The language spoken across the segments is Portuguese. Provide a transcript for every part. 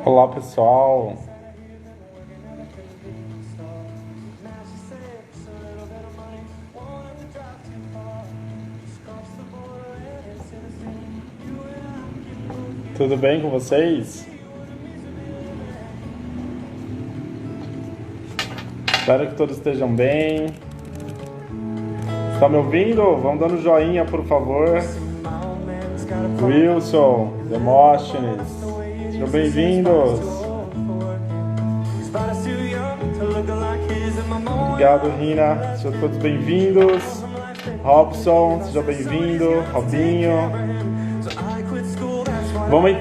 Olá, pessoal. Tudo bem com vocês? Espero que todos estejam bem. Está me ouvindo? Vamos dando joinha, por favor. Wilson, Demóstenes, sejam bem-vindos. Obrigado, Rina. Sejam todos bem-vindos. Robson, seja bem-vindo. Robinho. Vamos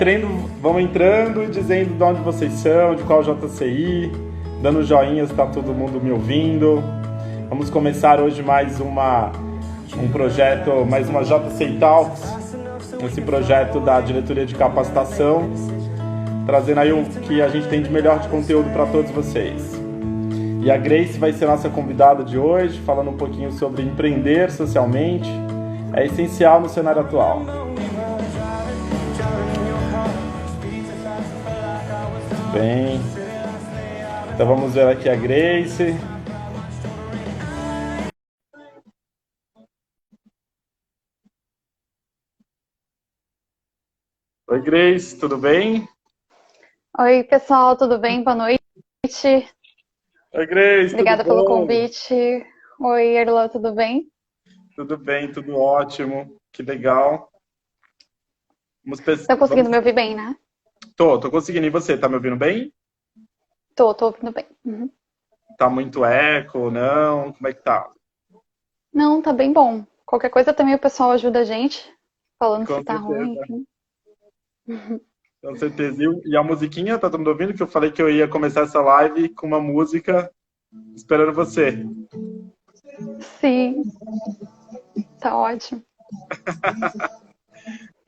entrando e dizendo de onde vocês são, de qual JCI, dando joinha se está todo mundo me ouvindo. Vamos começar hoje mais um projeto, mais uma JCI Talks, esse projeto da Diretoria de Capacitação, trazendo aí o que a gente tem de melhor de conteúdo para todos vocês. E a Grace vai ser nossa convidada de hoje, falando um pouquinho sobre empreender socialmente, é essencial no cenário atual. Bem, então vamos ver aqui a Grace. Oi, Grace, tudo bem? Oi, pessoal, tudo bem? Boa noite. Oi, Grace, Obrigada tudo pelo bom? convite. Oi, Erlô, tudo bem? Tudo bem, tudo ótimo, que legal. Estão conseguindo me ouvir bem, né? Tô conseguindo. E você, tá me ouvindo bem? Tô ouvindo bem. Uhum. Tá muito eco, não? Como é que tá? Não, tá bem bom. Qualquer coisa também o pessoal ajuda a gente, falando Com se tá ruim, certeza, enfim. com certeza. E a musiquinha, tá todo mundo ouvindo? Que eu falei que eu ia começar essa live com uma música esperando você. Sim, tá ótimo.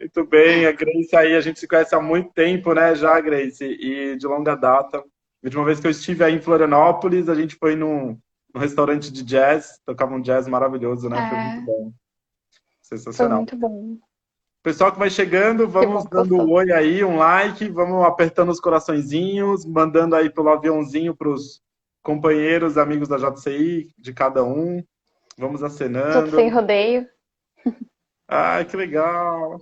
Muito bem, a Grace aí, a gente se conhece há muito tempo, né, já, Grace, e de longa data. A última vez que eu estive aí em Florianópolis, a gente foi num restaurante de jazz, tocava um jazz maravilhoso, né? Foi muito É, bom, foi sensacional. muito bom. Pessoal que vai chegando, Que vamos bom que dando um gostou. oi aí, um like, vamos apertando os coraçõezinhos, mandando aí pelo aviãozinho para os companheiros, amigos da JCI, de cada um. Vamos Já sem acenando. rodeio. Ai, que legal.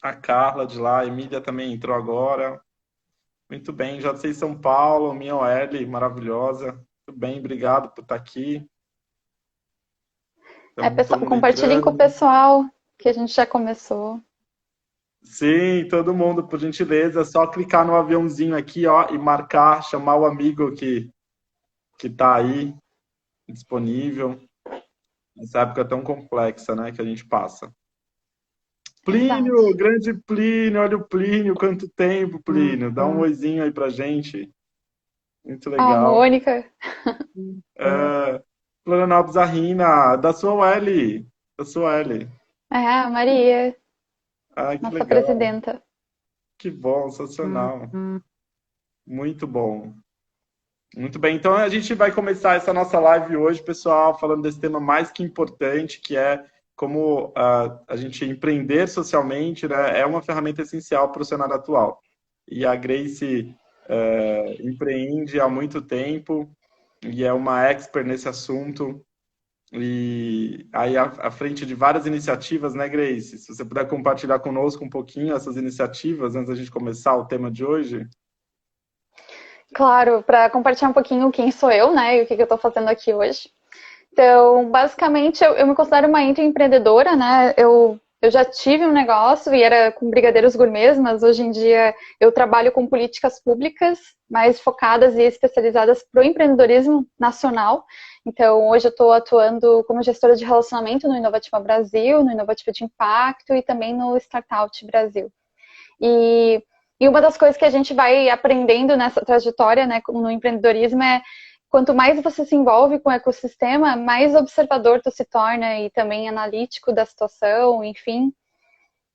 A Carla de lá, a Emília também entrou agora. Muito bem, JCI São Paulo, minha OL, maravilhosa. Muito bem, obrigado por estar aqui. Todo Pessoal, mundo compartilhem com o entrando. pessoal que a gente já começou. Sim, todo mundo, por gentileza, é só clicar no aviãozinho aqui, ó, e marcar, chamar o amigo que tá aí disponível nessa época tão complexa, né, que a gente passa. Verdade. Plínio, grande Plínio, olha o Plínio, quanto tempo, Plínio, dá um oizinho aí pra gente, muito A legal. Mônica. Florianópolis, a Rina, da sua L. A Maria, Ai, que nossa legal, presidenta. que bom, sensacional, muito bom. Muito bem, então a gente vai começar essa nossa live hoje, pessoal, falando desse tema mais que importante, que é como a gente empreender socialmente, né, é uma ferramenta essencial para o cenário atual. E a Grace empreende há muito tempo e é uma expert nesse assunto. E aí à frente de várias iniciativas, né, Grace? Se você puder compartilhar conosco um pouquinho essas iniciativas antes da gente começar o tema de hoje. Claro, para compartilhar um pouquinho quem sou eu, né, e o que eu estou fazendo aqui hoje. Então, basicamente, eu me considero uma empreendedora, né? Eu já tive um negócio e era com brigadeiros gourmets, mas hoje em dia eu trabalho com políticas públicas mais focadas e especializadas para o empreendedorismo nacional. Então, hoje eu estou atuando como gestora de relacionamento no Inovativa Brasil, no Inovativa de Impacto e também no Startup Brasil. E, e uma das coisas que a gente vai aprendendo nessa trajetória, né, no empreendedorismo é quanto mais você se envolve com o ecossistema, mais observador tu se torna e também analítico da situação, enfim.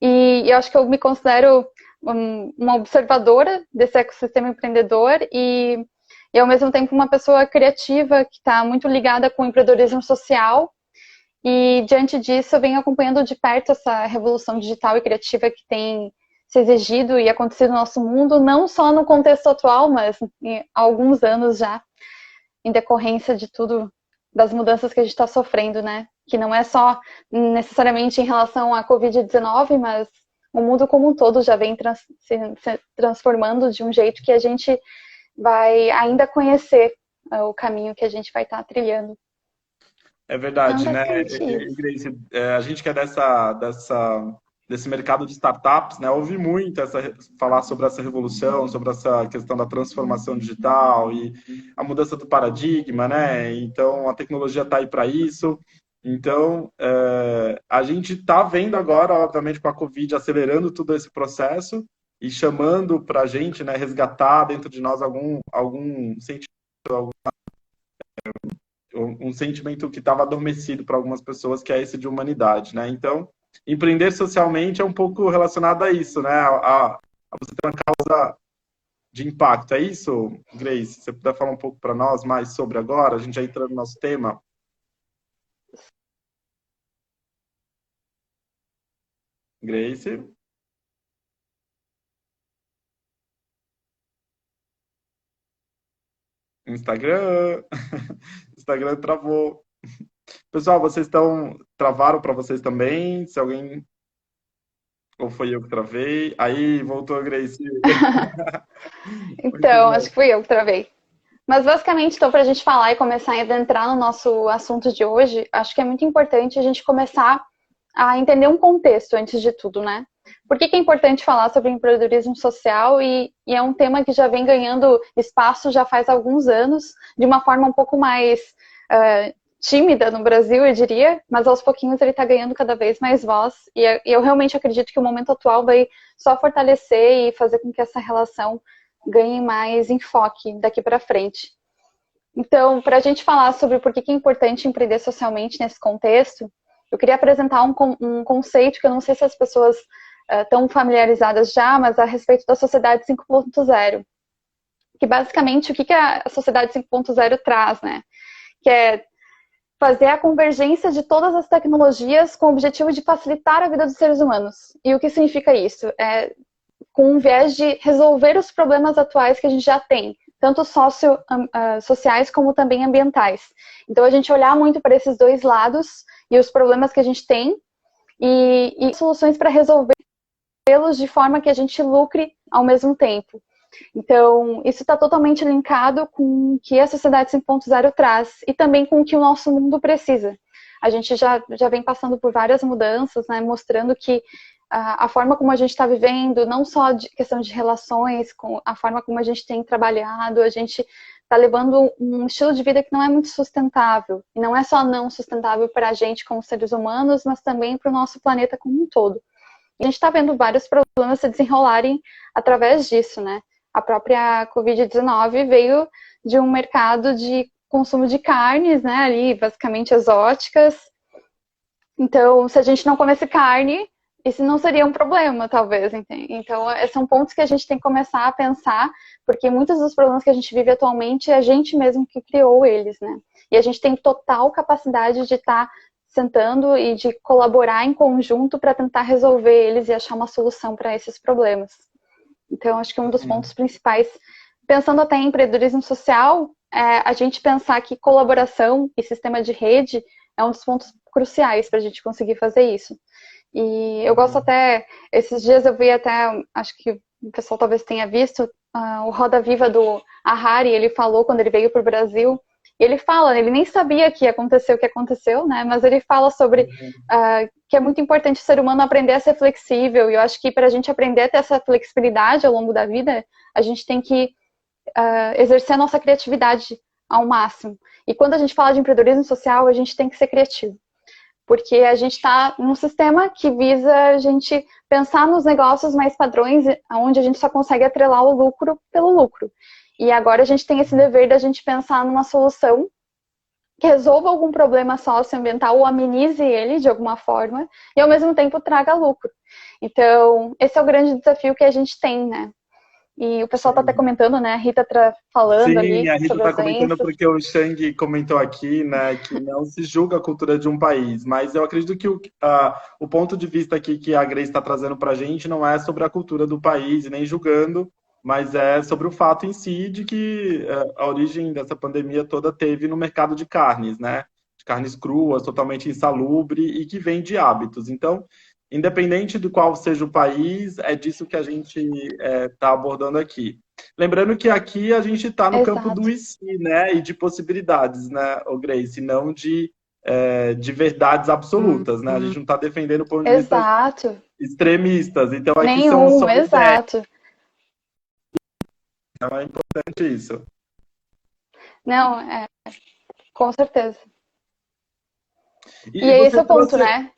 E eu acho que eu me considero uma observadora desse ecossistema empreendedor e ao mesmo tempo uma pessoa criativa que está muito ligada com o empreendedorismo social E diante disso, eu venho acompanhando de perto essa revolução digital e criativa que tem se exigido e acontecido no nosso mundo, não só no contexto atual, mas há alguns anos já, em decorrência de tudo, das mudanças que a gente está sofrendo, né? Que não é só necessariamente em relação à Covid-19, mas o mundo como um todo já vem se transformando de um jeito que a gente vai ainda conhecer o caminho que a gente vai estar trilhando. É verdade, Então, né, basicamente isso. Grace? A gente que é desse mercado de startups, né, ouve muito falar sobre essa revolução, sobre essa questão da transformação digital e a mudança do paradigma, né? Então, a tecnologia está aí para isso. Então, a gente está vendo agora, obviamente, com a Covid, acelerando todo esse processo e chamando para a gente, né, resgatar dentro de nós algum sentimento, um sentimento que estava adormecido para algumas pessoas, que é esse de humanidade, né? Então, empreender socialmente é um pouco relacionado a isso, né? A você ter uma causa de impacto. É isso, Grace? Se você puder falar um pouco para nós mais sobre agora, a gente já entrando no nosso tema. Grace? Instagram. Instagram travou. Pessoal, vocês travaram para vocês também? Se alguém ou foi eu que travei? Aí voltou a Grace. Muito Então, acho bom. que fui eu que travei. Mas basicamente, então, para a gente falar e começar a adentrar no nosso assunto de hoje, acho que é muito importante a gente começar a entender um contexto antes de tudo, né? Por que é importante falar sobre empreendedorismo social e é um tema que já vem ganhando espaço já faz alguns anos, de uma forma um pouco mais tímida no Brasil, eu diria, mas aos pouquinhos ele está ganhando cada vez mais voz e eu realmente acredito que o momento atual vai só fortalecer e fazer com que essa relação ganhe mais enfoque daqui para frente. Então, para a gente falar sobre por que é importante empreender socialmente nesse contexto, eu queria apresentar um conceito que eu não sei se as pessoas estão familiarizadas já, mas a respeito da sociedade 5.0. Que basicamente o que a sociedade 5.0 traz, né? Que é fazer a convergência de todas as tecnologias com o objetivo de facilitar a vida dos seres humanos. E o que significa isso? É com um viés de resolver os problemas atuais que a gente já tem, tanto sociais como também ambientais. Então, a gente olhar muito para esses dois lados e os problemas que a gente tem e soluções para resolvê-los de forma que a gente lucre ao mesmo tempo. Então, isso está totalmente linkado com o que a sociedade 5.0 traz e também com o que o nosso mundo precisa. A gente já vem passando por várias mudanças, né, mostrando que a forma como a gente está vivendo, não só de questão de relações, com a forma como a gente tem trabalhado, a gente está levando um estilo de vida que não é muito sustentável. E não é só não sustentável para a gente como seres humanos, mas também para o nosso planeta como um todo. E a gente está vendo vários problemas se desenrolarem através disso, né? A própria Covid-19 veio de um mercado de consumo de carnes, né, ali basicamente exóticas. Então, se a gente não comesse carne, isso não seria um problema, talvez, entende? Então, são pontos que a gente tem que começar a pensar, porque muitos dos problemas que a gente vive atualmente é a gente mesmo que criou eles, né? E a gente tem total capacidade de estar sentando e de colaborar em conjunto para tentar resolver eles e achar uma solução para esses problemas. Então, acho que um dos pontos principais, pensando até em empreendedorismo social, é a gente pensar que colaboração e sistema de rede é um dos pontos cruciais para a gente conseguir fazer isso. E eu gosto até, esses dias eu vi até, acho que o pessoal talvez tenha visto, o Roda Viva do Harari, ele falou quando ele veio para o Brasil, e ele fala, ele nem sabia que ia acontecer o que aconteceu, né? Mas ele fala sobre que é muito importante o ser humano aprender a ser flexível, e eu acho que para a gente aprender a ter essa flexibilidade ao longo da vida, a gente tem que exercer a nossa criatividade ao máximo. E quando a gente fala de empreendedorismo social, a gente tem que ser criativo. Porque a gente está num sistema que visa a gente pensar nos negócios mais padrões, onde a gente só consegue atrelar o lucro pelo lucro. E agora a gente tem esse dever da gente pensar numa solução que resolva algum problema socioambiental ou amenize ele de alguma forma e ao mesmo tempo traga lucro. Então, esse é o grande desafio que a gente tem, né? E o pessoal está até comentando, né? A Rita falando ali Sim, a Rita sobre está as comentando doenças. porque o Shang comentou aqui, né, que não se julga a cultura de um país, mas eu acredito que o ponto de vista aqui que a Grace está trazendo para a gente não é sobre a cultura do país, nem julgando, mas é sobre o fato em si de que a origem dessa pandemia toda teve no mercado de carnes, né, de carnes cruas, totalmente insalubre e que vem de hábitos. Então, independente de qual seja o país, é disso que a gente está abordando aqui. Lembrando que aqui a gente está no campo do Exato. e si, né? E de possibilidades, né, o Grace, não de verdades absolutas, né? A gente não está defendendo o ponto de vista Exato. extremistas. Então aqui são Nenhum, só ideias, exato. então é importante isso. Não, com certeza. E E esse é o ponto, né?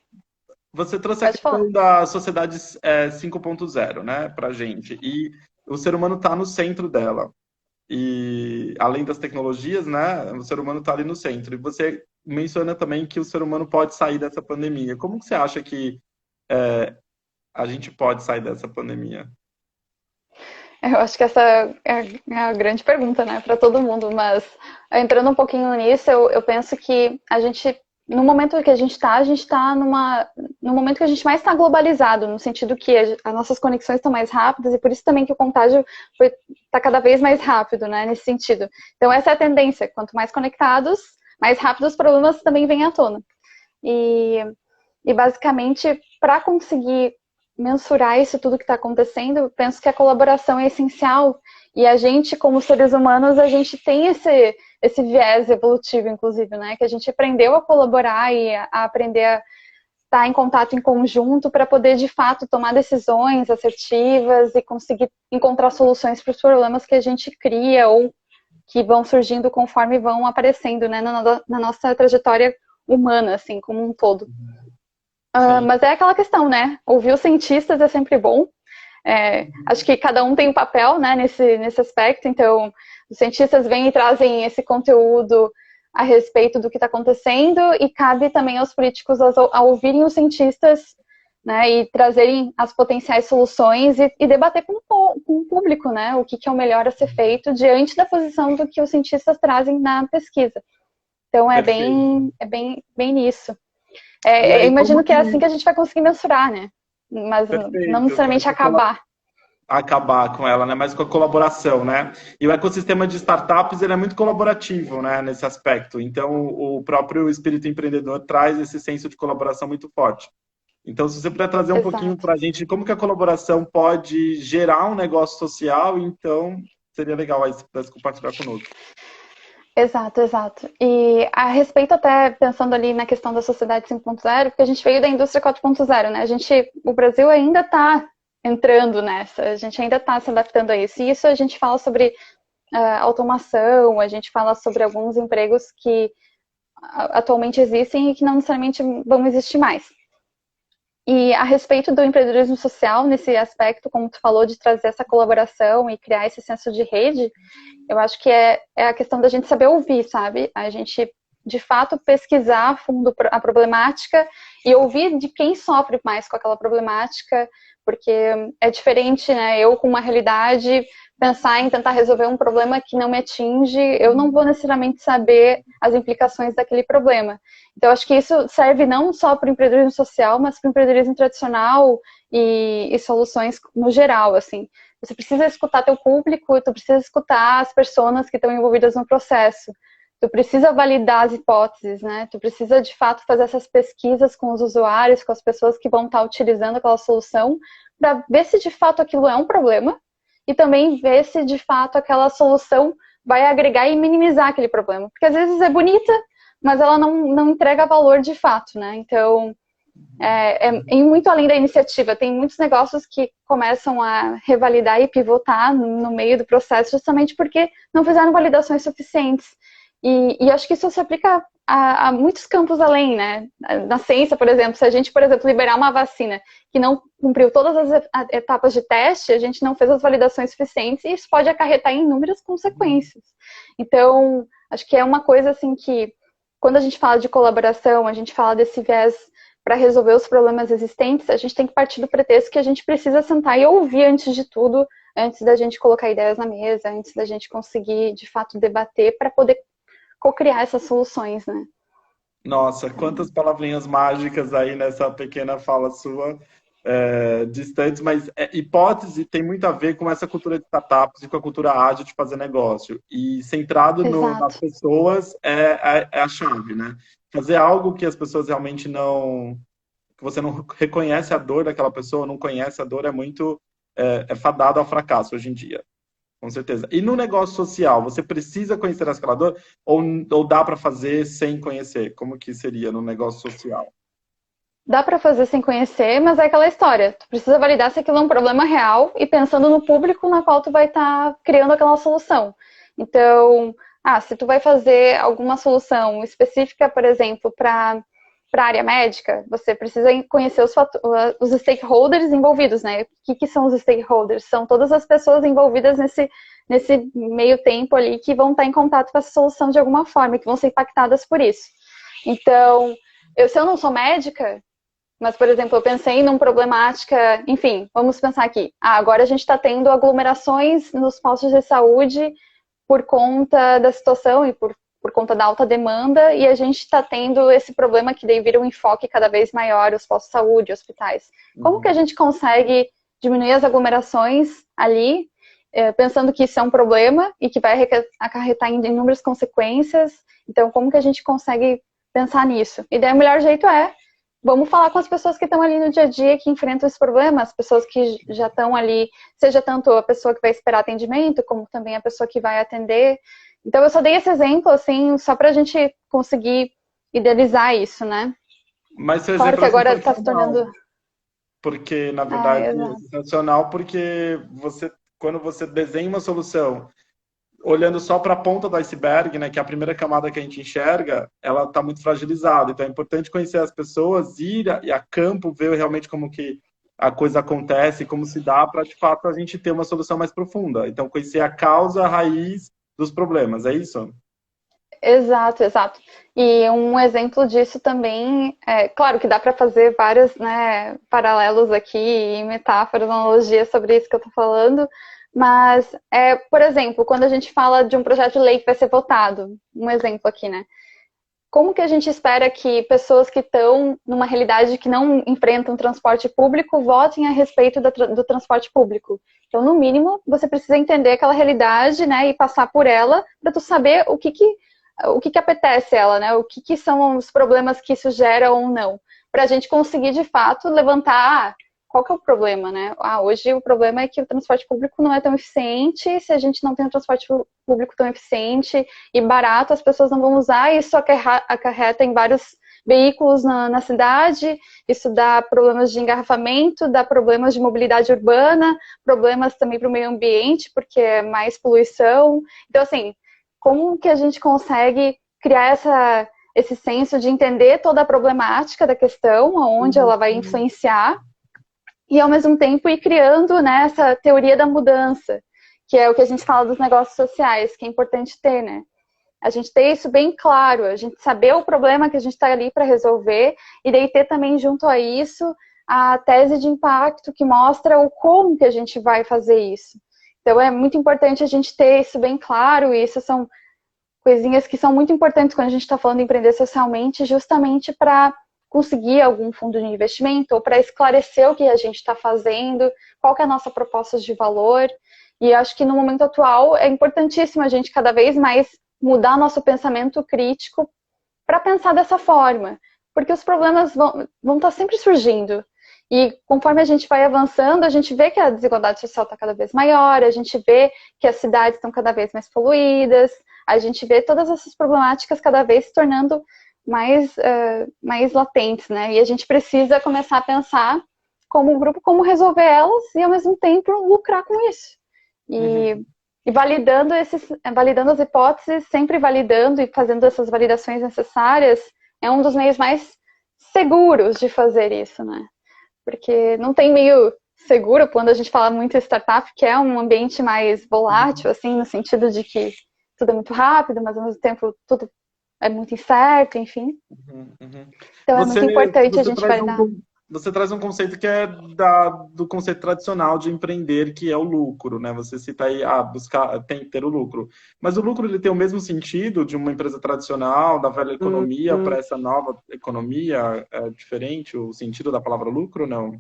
você trouxe a Pode falar. questão da sociedade 5.0, né, para gente. E o ser humano está no centro dela. E além das tecnologias, né, o ser humano está ali no centro. E você menciona também que o ser humano pode sair dessa pandemia. Como que você acha que a gente pode sair dessa pandemia? Eu acho que essa é a grande pergunta, né, para todo mundo. Mas entrando um pouquinho nisso, eu penso que a gente, no momento que a gente está no momento que a gente mais está globalizado, no sentido que as nossas conexões estão mais rápidas e por isso também que o contágio está cada vez mais rápido, né, nesse sentido. Então essa é a tendência. Quanto mais conectados, mais rápido os problemas também vêm à tona. E, e basicamente, para conseguir mensurar isso tudo que está acontecendo, eu penso que a colaboração é essencial. E a gente, como seres humanos, a gente tem esse viés evolutivo, inclusive, né? Que a gente aprendeu a colaborar e a aprender a estar em contato em conjunto para poder, de fato, tomar decisões assertivas e conseguir encontrar soluções para os problemas que a gente cria ou que vão surgindo conforme vão aparecendo, né? Na nossa trajetória humana, assim, como um todo. Sim, Mas é aquela questão, né? Ouvir os cientistas é sempre bom. Acho que cada um tem um papel, né, nesse aspecto. Então, os cientistas vêm e trazem esse conteúdo a respeito do que está acontecendo e cabe também aos políticos a ouvirem os cientistas, né, e trazerem as potenciais soluções e debater com o público, né, o que é o melhor a ser feito diante da posição do que os cientistas trazem na pesquisa. Então, perfeito. bem nisso. E Eu aí, imagino como que que... é assim que a gente vai conseguir mensurar, né? Mas não Perfeito. necessariamente acabar. Acabar com ela, né? Mas com a colaboração, né? E o ecossistema de startups ele é muito colaborativo, né? Nesse aspecto. Então, o próprio espírito empreendedor traz esse senso de colaboração muito forte. Então, se você puder trazer um pouquinho Exato. para a gente de como que a colaboração pode gerar um negócio social, então seria legal aí se pudesse compartilhar conosco. Exato, exato. E a respeito até, pensando ali na questão da sociedade 5.0, porque a gente veio da indústria 4.0, né? O Brasil ainda está entrando nessa, a gente ainda está se adaptando a isso. E isso a gente fala sobre automação, a gente fala sobre alguns empregos que atualmente existem e que não necessariamente vão existir mais. E a respeito do empreendedorismo social, nesse aspecto, como tu falou, de trazer essa colaboração e criar esse senso de rede, eu acho que é a questão da gente saber ouvir, sabe? A gente, de fato, pesquisar a fundo a problemática e ouvir de quem sofre mais com aquela problemática, porque é diferente, né? Eu, com uma realidade, pensar em tentar resolver um problema que não me atinge, eu não vou necessariamente saber as implicações daquele problema. Então, acho que isso serve não só para o empreendedorismo social, mas para o empreendedorismo tradicional e soluções no geral, assim. Você precisa escutar teu público, tu precisa escutar as pessoas que estão envolvidas no processo. Tu precisa validar as hipóteses, né? Tu precisa, de fato, fazer essas pesquisas com os usuários, com as pessoas que vão estar utilizando aquela solução, para ver se, de fato, aquilo é um problema e também ver se, de fato, aquela solução vai agregar e minimizar aquele problema. Porque, às vezes, é bonita, mas ela não entrega valor de fato, né? Então, e muito além da iniciativa, tem muitos negócios que começam a revalidar e pivotar no meio do processo justamente porque não fizeram validações suficientes. E acho que isso se aplica a muitos campos além, né? Na ciência, por exemplo, se a gente, por exemplo, liberar uma vacina que não cumpriu todas as etapas de teste, a gente não fez as validações suficientes e isso pode acarretar em inúmeras consequências. Então, acho que é uma coisa assim que, quando a gente fala de colaboração, a gente fala desse viés para resolver os problemas existentes, a gente tem que partir do pretexto que a gente precisa sentar e ouvir antes de tudo, antes da gente colocar ideias na mesa, antes da gente conseguir, de fato, debater para poder co-criar essas soluções, né? Nossa, quantas palavrinhas mágicas aí nessa pequena fala sua, distantes, mas hipótese tem muito a ver com essa cultura de startups e com a cultura ágil de fazer negócio. E centrado nas Exato. pessoas é a chave, né? Fazer algo que as pessoas realmente não... que você não reconhece a dor daquela pessoa, não conhece a dor, é muito... é fadado ao fracasso hoje em dia. Com certeza. E no negócio social, você precisa conhecer a escalador ou dá para fazer sem conhecer? Como que seria no negócio social? Dá para fazer sem conhecer, mas é aquela história. Tu precisa validar se aquilo é um problema real e pensando no público na qual tu vai estar criando aquela solução. Então, se tu vai fazer alguma solução específica, por exemplo, para a área médica, você precisa conhecer os stakeholders envolvidos, né? O que são os stakeholders? São todas as pessoas envolvidas nesse meio tempo ali que vão estar em contato com essa solução de alguma forma, que vão ser impactadas por isso. Então, se eu não sou médica, mas, por exemplo, eu pensei numa problemática, enfim, vamos pensar aqui. Agora a gente está tendo aglomerações nos postos de saúde por conta da situação e por conta da alta demanda, e a gente está tendo esse problema que daí vira um enfoque cada vez maior, os postos de saúde, hospitais. Como que a gente consegue diminuir as aglomerações ali, pensando que isso é um problema e que vai acarretar em inúmeras consequências? Então, como que a gente consegue pensar nisso? E daí o melhor jeito vamos falar com as pessoas que estão ali no dia a dia, que enfrentam esse problema, as pessoas que já estão ali, seja tanto a pessoa que vai esperar atendimento, como também a pessoa que vai atender. Então, eu só dei esse exemplo, assim, só para a gente conseguir idealizar isso, né? Mas seu Claro exemplo que é agora está se sensacional, tornando... porque, na verdade, é exato. sensacional porque quando você desenha uma solução olhando só para a ponta do iceberg, né, que é a primeira camada que a gente enxerga, ela está muito fragilizada. Então é importante conhecer as pessoas, ir a campo, ver realmente como que a coisa acontece, como se dá, para de fato a gente ter uma solução mais profunda. Então conhecer a causa, a raiz dos problemas, é isso? Exato, exato. E um exemplo disso também, claro que dá para fazer vários, né, paralelos aqui, metáforas, analogias sobre isso que eu estou falando, mas, por exemplo, quando a gente fala de um projeto de lei que vai ser votado, um exemplo aqui, né? Como que a gente espera que pessoas que estão numa realidade que não enfrentam transporte público votem a respeito do transporte público? Então, no mínimo, você precisa entender aquela realidade, né, e passar por ela para tu saber o que apetece ela, né? O que são os problemas que isso gera ou não. Para a gente conseguir, de fato, levantar qual que é o problema, né? Hoje o problema é que o transporte público não é tão eficiente. Se a gente não tem um transporte público tão eficiente e barato, as pessoas não vão usar. Isso acarreta em vários veículos na cidade. Isso dá problemas de engarrafamento, dá problemas de mobilidade urbana, problemas também para o meio ambiente, porque é mais poluição. Então, assim, como que a gente consegue criar esse senso de entender toda a problemática da questão, aonde ela vai influenciar, e ao mesmo tempo ir criando, né, essa teoria da mudança, que é o que a gente fala dos negócios sociais, que é importante ter, né? A gente ter isso bem claro, a gente saber o problema que a gente está ali para resolver, e daí ter também junto a isso a tese de impacto que mostra o como que a gente vai fazer isso. Então é muito importante a gente ter isso bem claro, e isso são coisinhas que são muito importantes quando a gente está falando de empreender socialmente, justamente para conseguir algum fundo de investimento ou para esclarecer o que a gente está fazendo, qual que é a nossa proposta de valor. E acho que no momento atual é importantíssimo a gente cada vez mais mudar nosso pensamento crítico para pensar dessa forma, porque os problemas vão estar sempre surgindo. E conforme a gente vai avançando, a gente vê que a desigualdade social está cada vez maior, a gente vê que as cidades estão cada vez mais poluídas, a gente vê todas essas problemáticas cada vez se tornando mais latentes, né? E a gente precisa começar a pensar como grupo, como resolver elas e ao mesmo tempo lucrar com isso. E validando as hipóteses, sempre validando e fazendo essas validações necessárias, é um dos meios mais seguros de fazer isso, né? Porque não tem meio seguro quando a gente fala muito em startup, que é um ambiente mais volátil, assim, no sentido de que tudo é muito rápido, mas ao mesmo tempo tudo é muito incerto, enfim. Uhum, uhum. Então é muito importante a Você gente traz validar. você traz um conceito que é do conceito tradicional de empreender, que é o lucro, né? Você cita aí, buscar, tem que ter o lucro. Mas o lucro ele tem o mesmo sentido de uma empresa tradicional, da velha economia, para essa nova economia? É diferente o sentido da palavra lucro, não?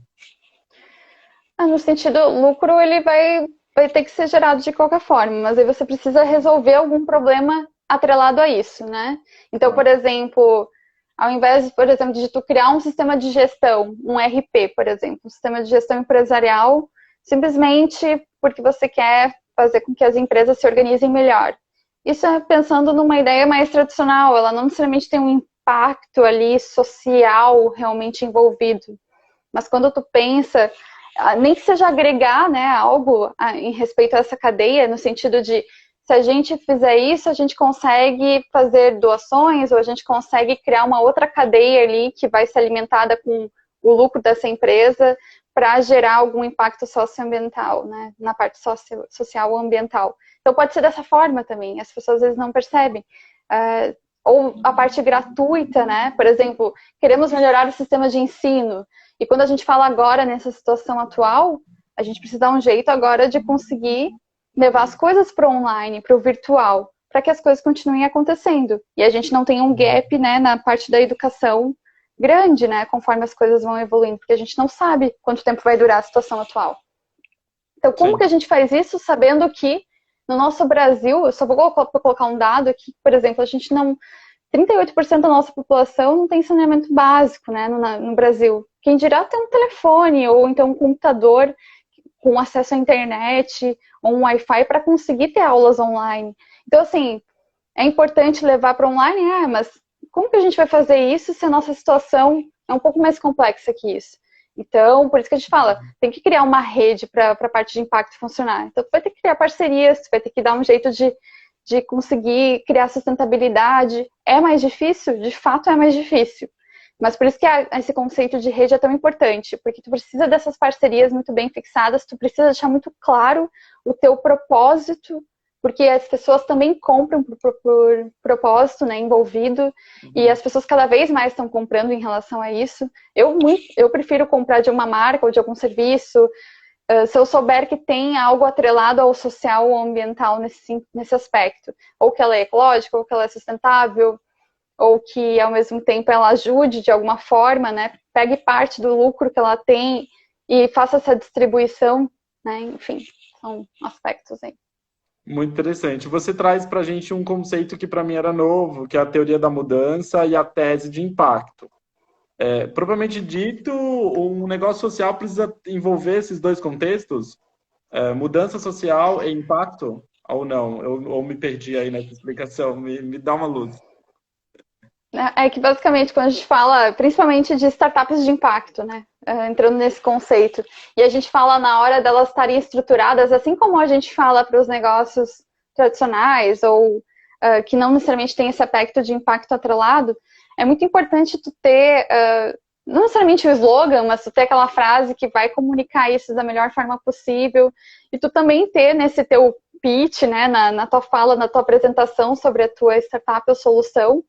No sentido, lucro ele vai ter que ser gerado de qualquer forma, mas aí você precisa resolver algum problema atrelado a isso, né? Então, Tá. por exemplo, ao invés, por exemplo, de tu criar um sistema de gestão, um RP, por exemplo, um sistema de gestão empresarial, simplesmente porque você quer fazer com que as empresas se organizem melhor. Isso é pensando numa ideia mais tradicional, ela não necessariamente tem um impacto ali social realmente envolvido. Mas quando tu pensa, nem que seja agregar, né, algo em respeito a essa cadeia, no sentido de se a gente fizer isso, a gente consegue fazer doações ou a gente consegue criar uma outra cadeia ali que vai ser alimentada com o lucro dessa empresa para gerar algum impacto socioambiental, né, na parte social ambiental. Então pode ser dessa forma também, as pessoas às vezes não percebem. Ou a parte gratuita, né, por exemplo, queremos melhorar o sistema de ensino, e quando a gente fala agora nessa situação atual, a gente precisa dar um jeito agora de conseguir levar as coisas para o online, para o virtual, para que as coisas continuem acontecendo. E a gente não tenha um gap, né, na parte da educação grande, né, conforme as coisas vão evoluindo, porque a gente não sabe quanto tempo vai durar a situação atual. Então, como Sim. que a gente faz isso sabendo que no nosso Brasil, eu só vou colocar um dado aqui, por exemplo, a gente não 38% da nossa população não tem saneamento básico, né, no Brasil. Quem dirá ter um telefone ou então um computador com acesso à internet ou um Wi-Fi para conseguir ter aulas online. Então, assim, é importante levar para online, mas como que a gente vai fazer isso se a nossa situação é um pouco mais complexa que isso? Então, por isso que a gente fala, tem que criar uma rede para a parte de impacto funcionar. Então, tu vai ter que criar parcerias, tu vai ter que dar um jeito de conseguir criar sustentabilidade. É mais difícil? De fato é mais difícil. Mas por isso que esse conceito de rede é tão importante, porque tu precisa dessas parcerias muito bem fixadas, tu precisa deixar muito claro o teu propósito, porque as pessoas também compram por propósito, né, envolvido, e as pessoas cada vez mais estão comprando em relação a isso. Eu prefiro comprar de uma marca ou de algum serviço, se eu souber que tem algo atrelado ao social ou ambiental nesse aspecto, ou que ela é ecológica, ou que ela é sustentável, ou que ao mesmo tempo ela ajude de alguma forma, né, pegue parte do lucro que ela tem e faça essa distribuição, né, enfim, são aspectos aí. Muito interessante. Você traz para a gente um conceito que para mim era novo, que é a teoria da mudança e a tese de impacto. Propriamente dito, um negócio social precisa envolver esses dois contextos? Mudança social e impacto? Ou não? Ou me perdi aí nessa explicação? Me dá uma luz. É que basicamente quando a gente fala, principalmente de startups de impacto, né? Entrando nesse conceito. E a gente fala na hora delas estarem estruturadas, assim como a gente fala para os negócios tradicionais ou que não necessariamente tem esse aspecto de impacto atrelado, é muito importante tu ter, não necessariamente o slogan, mas tu ter aquela frase que vai comunicar isso da melhor forma possível. E tu também ter nesse teu pitch, né, na tua fala, na tua apresentação sobre a tua startup ou solução,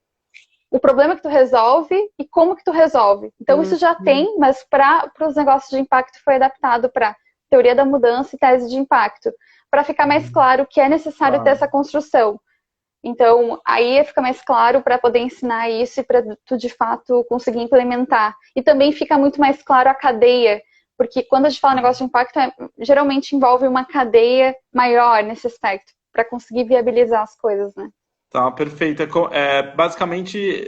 o problema que tu resolve e como que tu resolve. Então, isso já tem, mas para os negócios de impacto foi adaptado para teoria da mudança e tese de impacto, para ficar mais claro que é necessário ter essa construção. Então, aí fica mais claro para poder ensinar isso e para tu, de fato, conseguir implementar. E também fica muito mais claro a cadeia, porque quando a gente fala negócio de impacto, geralmente envolve uma cadeia maior nesse aspecto, para conseguir viabilizar as coisas, né? Tá, perfeito. Basicamente,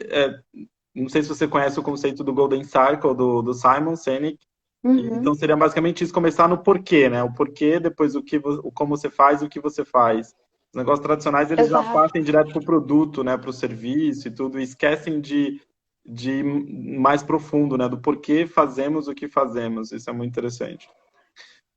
não sei se você conhece o conceito do Golden Circle do Simon Sinek. Então seria basicamente isso, começar no porquê, né? O porquê, depois como você faz e o que você faz. Os negócios tradicionais, eles já Exato. partem direto para o produto, né? Para o serviço e tudo, e esquecem de mais profundo, né? Do porquê fazemos o que fazemos. Isso é muito interessante.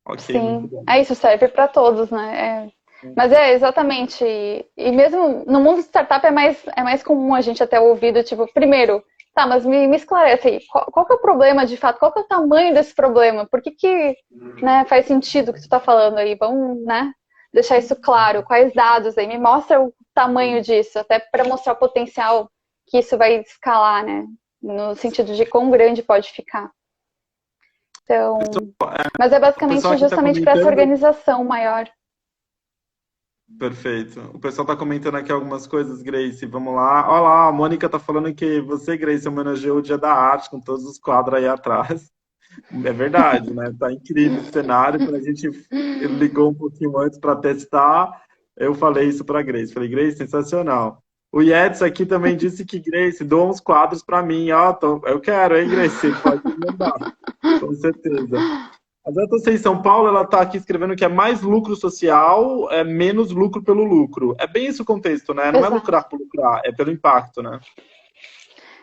Ok, muito Sim, bom. isso serve para todos, né? Mas é exatamente. E mesmo no mundo de startup é mais comum a gente até ouvir do tipo, primeiro, tá, mas me esclarece aí, qual que é o problema de fato? Qual que é o tamanho desse problema? Por que, né, faz sentido o que tu tá falando aí? Vamos, né? deixar isso claro, quais dados aí, me mostra o tamanho disso, até para mostrar o potencial que isso vai escalar, né? No sentido de quão grande pode ficar. Então, mas é O pessoal basicamente aqui está justamente para essa comentando. organização maior. Perfeito. O pessoal está comentando aqui algumas coisas, Grace. Vamos lá. Olha lá, a Mônica está falando que você, Grace, homenageou o Dia da Arte com todos os quadros aí atrás. É verdade, né? Tá incrível o cenário. Quando a gente ligou um pouquinho antes para testar, eu falei isso para Grace. Falei, Grace, sensacional. O Yetz aqui também disse que, Grace, doa uns quadros para mim. Ó, eu quero, hein, Grace? Pode mandar, com certeza. A Zeta em São Paulo, ela está aqui escrevendo que é mais lucro social, é menos lucro pelo lucro. É bem esse o contexto, né? Não é Exato. lucrar por lucrar, é pelo impacto, né?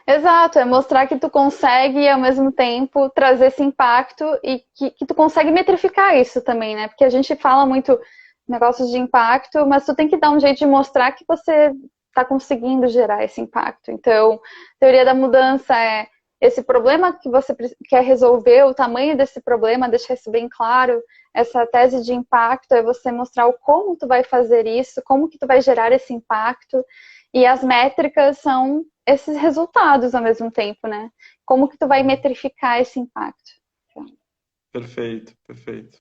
Exato, é mostrar que tu consegue ao mesmo tempo trazer esse impacto e que tu consegue metrificar isso também, né? Porque a gente fala muito negócios de impacto, mas tu tem que dar um jeito de mostrar que você está conseguindo gerar esse impacto. Então, a teoria da mudança é esse problema que você quer resolver, o tamanho desse problema, deixar isso bem claro. Essa tese de impacto é você mostrar o como tu vai fazer isso, como que tu vai gerar esse impacto. E as métricas são esses resultados ao mesmo tempo, né? Como que tu vai metrificar esse impacto? Perfeito, perfeito.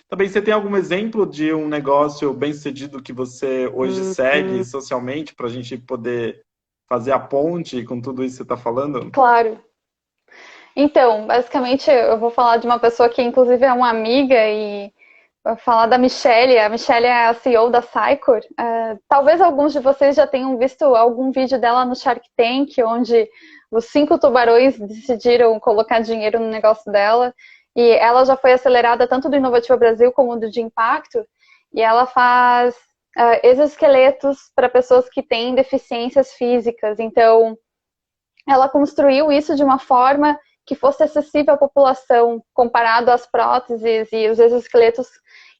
Também você tem algum exemplo de um negócio bem-sucedido que você hoje segue socialmente para a gente poder fazer a ponte com tudo isso que você está falando? Claro. Então, basicamente, eu vou falar de uma pessoa que, inclusive, é uma amiga e vou falar da Michelle. A Michelle é a CEO da Cycor. Talvez alguns de vocês já tenham visto algum vídeo dela no Shark Tank, onde os 5 tubarões decidiram colocar dinheiro no negócio dela. E ela já foi acelerada tanto do Inovativa Brasil como do de Impacto. E ela faz exoesqueletos para pessoas que têm deficiências físicas. Então, ela construiu isso de uma forma que fosse acessível à população, comparado às próteses e os exoesqueletos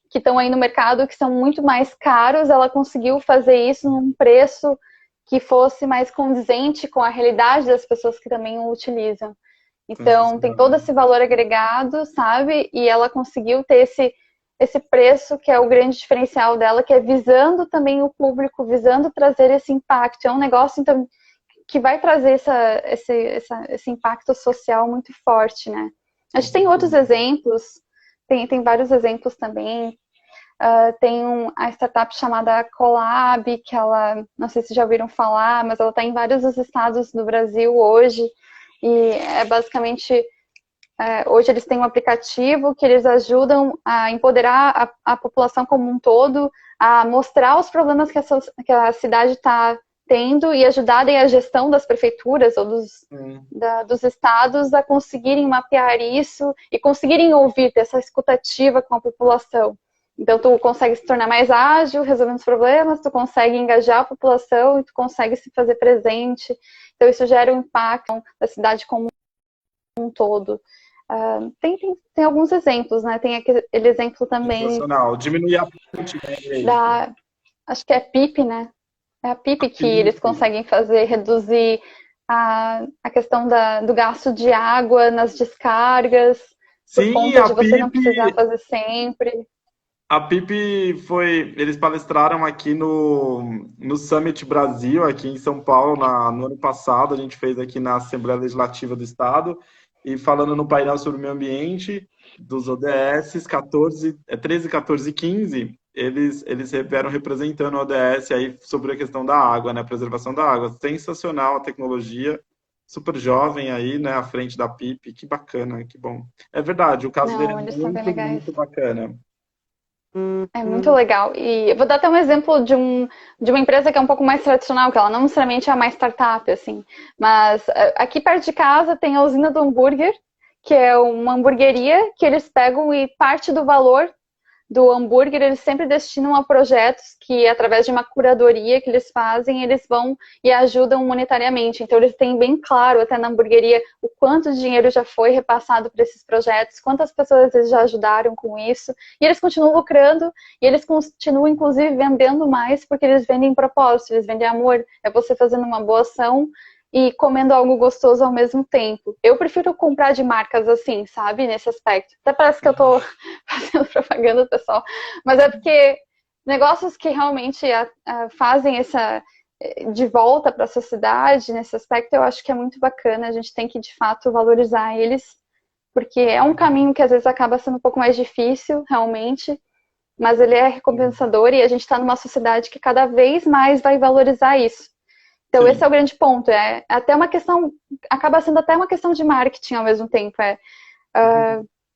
que estão aí no mercado, que são muito mais caros. Ela conseguiu fazer isso num preço que fosse mais condizente com a realidade das pessoas que também o utilizam. Então, tem todo esse valor agregado, sabe? E ela conseguiu ter esse preço que é o grande diferencial dela, que é visando também o público, visando trazer esse impacto. É um negócio, então, que vai trazer esse impacto social muito forte, né? A gente tem outros exemplos, tem vários exemplos também. Tem a startup chamada Colab, que ela, não sei se já ouviram falar, mas ela está em vários dos estados do Brasil hoje, e é basicamente, hoje eles têm um aplicativo que eles ajudam a empoderar a população como um todo, a mostrar os problemas que a cidade está tendo e ajudarem a gestão das prefeituras ou dos estados a conseguirem mapear isso e conseguirem ouvir, ter essa escutativa com a população. Então, tu consegue se tornar mais ágil, resolvendo os problemas, tu consegue engajar a população e tu consegue se fazer presente. Então, isso gera um impacto da cidade como um todo. Tem alguns exemplos, né? Tem aquele exemplo também... Sensacional. Diminuir a ponte, né? Acho que é PIP, né? É a PIP que eles conseguem fazer, reduzir a questão do gasto de água nas descargas, por conta de você não precisar fazer sempre. A PIP foi... Eles palestraram aqui no Summit Brasil, aqui em São Paulo, no ano passado. A gente fez aqui na Assembleia Legislativa do Estado. E falando no painel sobre o meio ambiente, dos ODS 13, 14 e 15, eles vieram representando o ODS aí sobre a questão da água, né? Preservação da água. Sensacional a tecnologia, super jovem aí, né? À frente da PIP. Que bacana, que bom. É verdade, o caso dele é muito bacana. É muito legal. E eu vou dar até um exemplo de uma empresa que é um pouco mais tradicional, que ela não necessariamente é uma startup, assim. Mas aqui perto de casa tem a usina do hambúrguer, que é uma hamburgueria que eles pegam e parte do valor do hambúrguer eles sempre destinam a projetos que, através de uma curadoria que eles fazem, eles vão e ajudam monetariamente. Então, eles têm bem claro, até na hamburgueria, o quanto de dinheiro já foi repassado para esses projetos, quantas pessoas eles já ajudaram com isso, e eles continuam lucrando, e eles continuam, inclusive, vendendo mais, porque eles vendem propósito, eles vendem amor. É você fazendo uma boa ação e comendo algo gostoso ao mesmo tempo. Eu prefiro comprar de marcas assim, sabe? Nesse aspecto. Até parece que eu tô fazendo propaganda, pessoal. Mas é porque negócios que realmente fazem essa de volta para a sociedade, nesse aspecto, eu acho que é muito bacana. A gente tem que, de fato, valorizar eles, porque é um caminho que às vezes acaba sendo um pouco mais difícil, realmente, mas ele é recompensador e a gente está numa sociedade que cada vez mais vai valorizar isso. Então, esse é o grande ponto. É até uma questão, acaba sendo até uma questão de marketing ao mesmo tempo.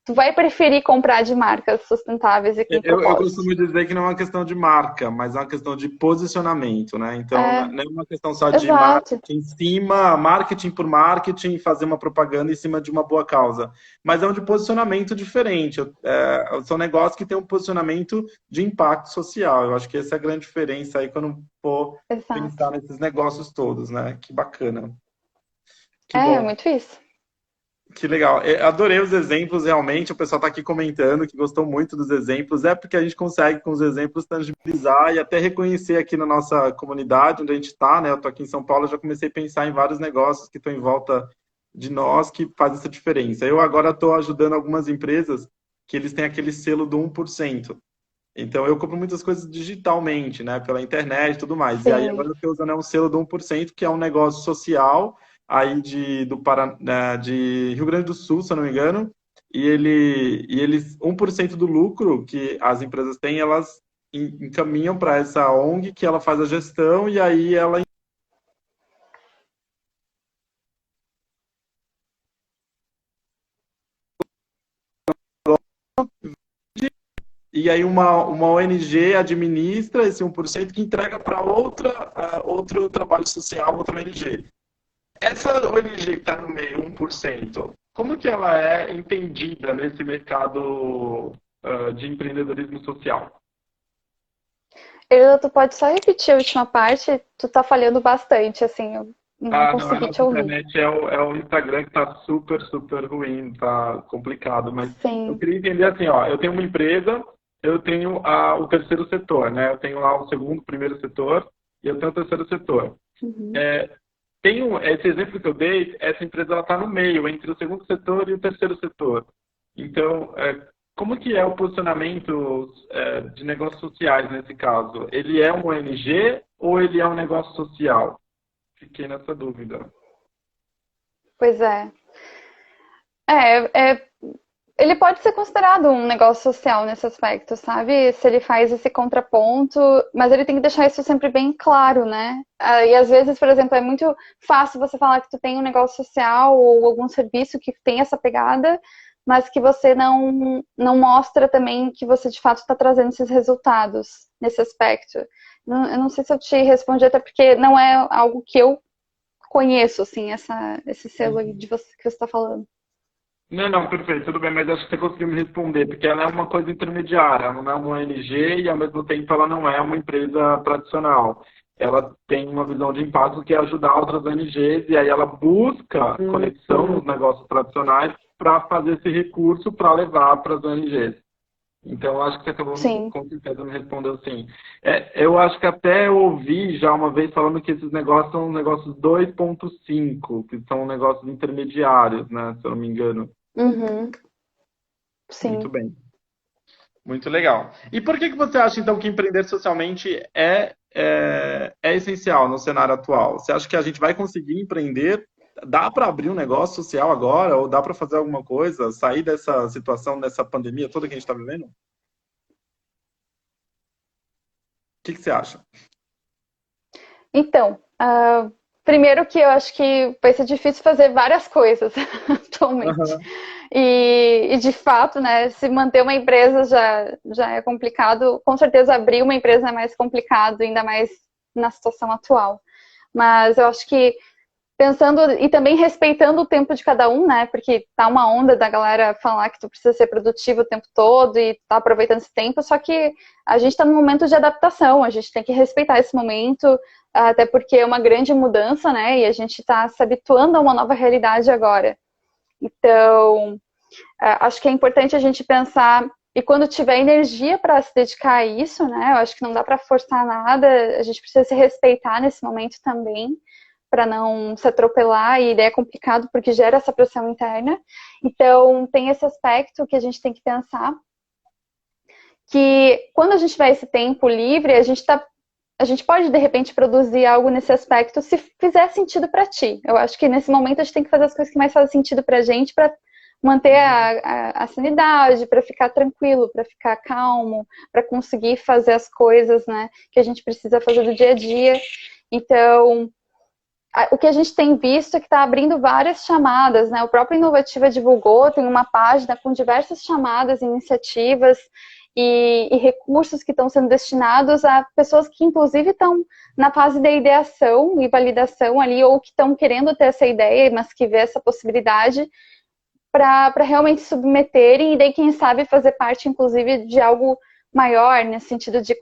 Tu vai preferir comprar de marcas sustentáveis e com Eu propósito. costumo dizer que não é uma questão de marca, mas é uma questão de posicionamento, né? Então, não é uma questão só de Exato. marketing em cima, marketing por marketing, fazer uma propaganda em cima de uma boa causa. Mas é um de posicionamento diferente. São negócios que têm um posicionamento de impacto social. Eu acho que essa é a grande diferença aí quando for Exato. pensar nesses negócios todos, né? Que bacana. Que É bom. muito isso. Que legal. Adorei os exemplos, realmente. O pessoal está aqui comentando que gostou muito dos exemplos. É porque a gente consegue, com os exemplos, tangibilizar e até reconhecer aqui na nossa comunidade, onde a gente está, né? Eu estou aqui em São Paulo, eu já comecei a pensar em vários negócios que estão em volta de nós que fazem essa diferença. Eu agora estou ajudando algumas empresas que eles têm aquele selo do 1%. Então, eu compro muitas coisas digitalmente, né? Pela internet e tudo mais. E aí, Sim. agora eu estou usando um selo do 1%, que é um negócio social aí de Rio Grande do Sul, se eu não me engano. E eles 1% do lucro que as empresas têm, elas encaminham para essa ONG que ela faz a gestão e aí ela. E aí uma ONG administra esse 1% que entrega para outro trabalho social, outra ONG. Essa ONG que está no meio, 1%, como que ela é entendida nesse mercado de empreendedorismo social? Tu pode só repetir a última parte? Tu tá falhando bastante, assim, eu não Ah, não, a consegui te nossa ouvir. internet é o Instagram que está super, super ruim, está complicado, mas eu Sim. queria entender assim, ó, eu tenho uma empresa, eu tenho o terceiro setor, né? Eu tenho lá o segundo, primeiro setor, e eu tenho o terceiro setor. Uhum. É, esse exemplo que eu dei, essa empresa ela está no meio, entre o segundo setor e o terceiro setor. Então, como que é o posicionamento de negócios sociais nesse caso? Ele é uma ONG ou ele é um negócio social? Fiquei nessa dúvida. Pois é. É, ele pode ser considerado um negócio social nesse aspecto, sabe? Se ele faz esse contraponto, mas ele tem que deixar isso sempre bem claro, né? E às vezes, por exemplo, é muito fácil você falar que tu tem um negócio social ou algum serviço que tem essa pegada, mas que você não mostra também que você de fato está trazendo esses resultados nesse aspecto. Eu não sei se eu te respondi, até porque não é algo que eu conheço, assim, esse selo aí de você que você está falando. Não, não, perfeito, tudo bem, mas acho que você conseguiu me responder, porque ela é uma coisa intermediária, ela não é uma ONG e ao mesmo tempo ela não é uma empresa tradicional. Ela tem uma visão de impacto que é ajudar outras ONGs e aí ela busca conexão nos negócios tradicionais para fazer esse recurso para levar para as ONGs. Então, acho que você acabou, Sim. com certeza, me respondeu sim. Eu acho que até eu ouvi já uma vez falando que esses negócios são negócios 2,5, que são negócios intermediários, né, se eu não me engano. Uhum. Muito Sim. bem. Muito legal. E por que você acha, então, que empreender socialmente é essencial no cenário atual? Você acha que a gente vai conseguir empreender? Dá para abrir um negócio social agora? Ou dá para fazer alguma coisa? Sair dessa situação, dessa pandemia toda que a gente está vivendo? O que você acha? Então, primeiro que eu acho que vai ser difícil fazer várias coisas atualmente. Aham. E de fato, né, se manter uma empresa já é complicado. Com certeza abrir uma empresa é mais complicado, ainda mais na situação atual. Mas eu acho que pensando e também respeitando o tempo de cada um, né? Porque tá uma onda da galera falar que tu precisa ser produtivo o tempo todo e tá aproveitando esse tempo, só que a gente tá num momento de adaptação, a gente tem que respeitar esse momento, até porque é uma grande mudança, né? E a gente tá se habituando a uma nova realidade agora. Então, acho que é importante a gente pensar e quando tiver energia para se dedicar a isso, né? Eu acho que não dá para forçar nada, a gente precisa se respeitar nesse momento também para não se atropelar, e daí é complicado porque gera essa pressão interna. Então, tem esse aspecto que a gente tem que pensar. que quando a gente tiver esse tempo livre, a gente pode, de repente, produzir algo nesse aspecto se fizer sentido para ti. Eu acho que nesse momento a gente tem que fazer as coisas que mais fazem sentido pra gente, para manter a sanidade, para ficar tranquilo, para ficar calmo, para conseguir fazer as coisas, né, que a gente precisa fazer do dia a dia. Então, o que a gente tem visto é que está abrindo várias chamadas, né? O próprio Inovativa divulgou, tem uma página com diversas chamadas, iniciativas e recursos que estão sendo destinados a pessoas que, inclusive, estão na fase da ideação e validação ali, ou que estão querendo ter essa ideia, mas que vê essa possibilidade, para realmente submeterem e daí, quem sabe, fazer parte, inclusive, de algo maior, nesse sentido de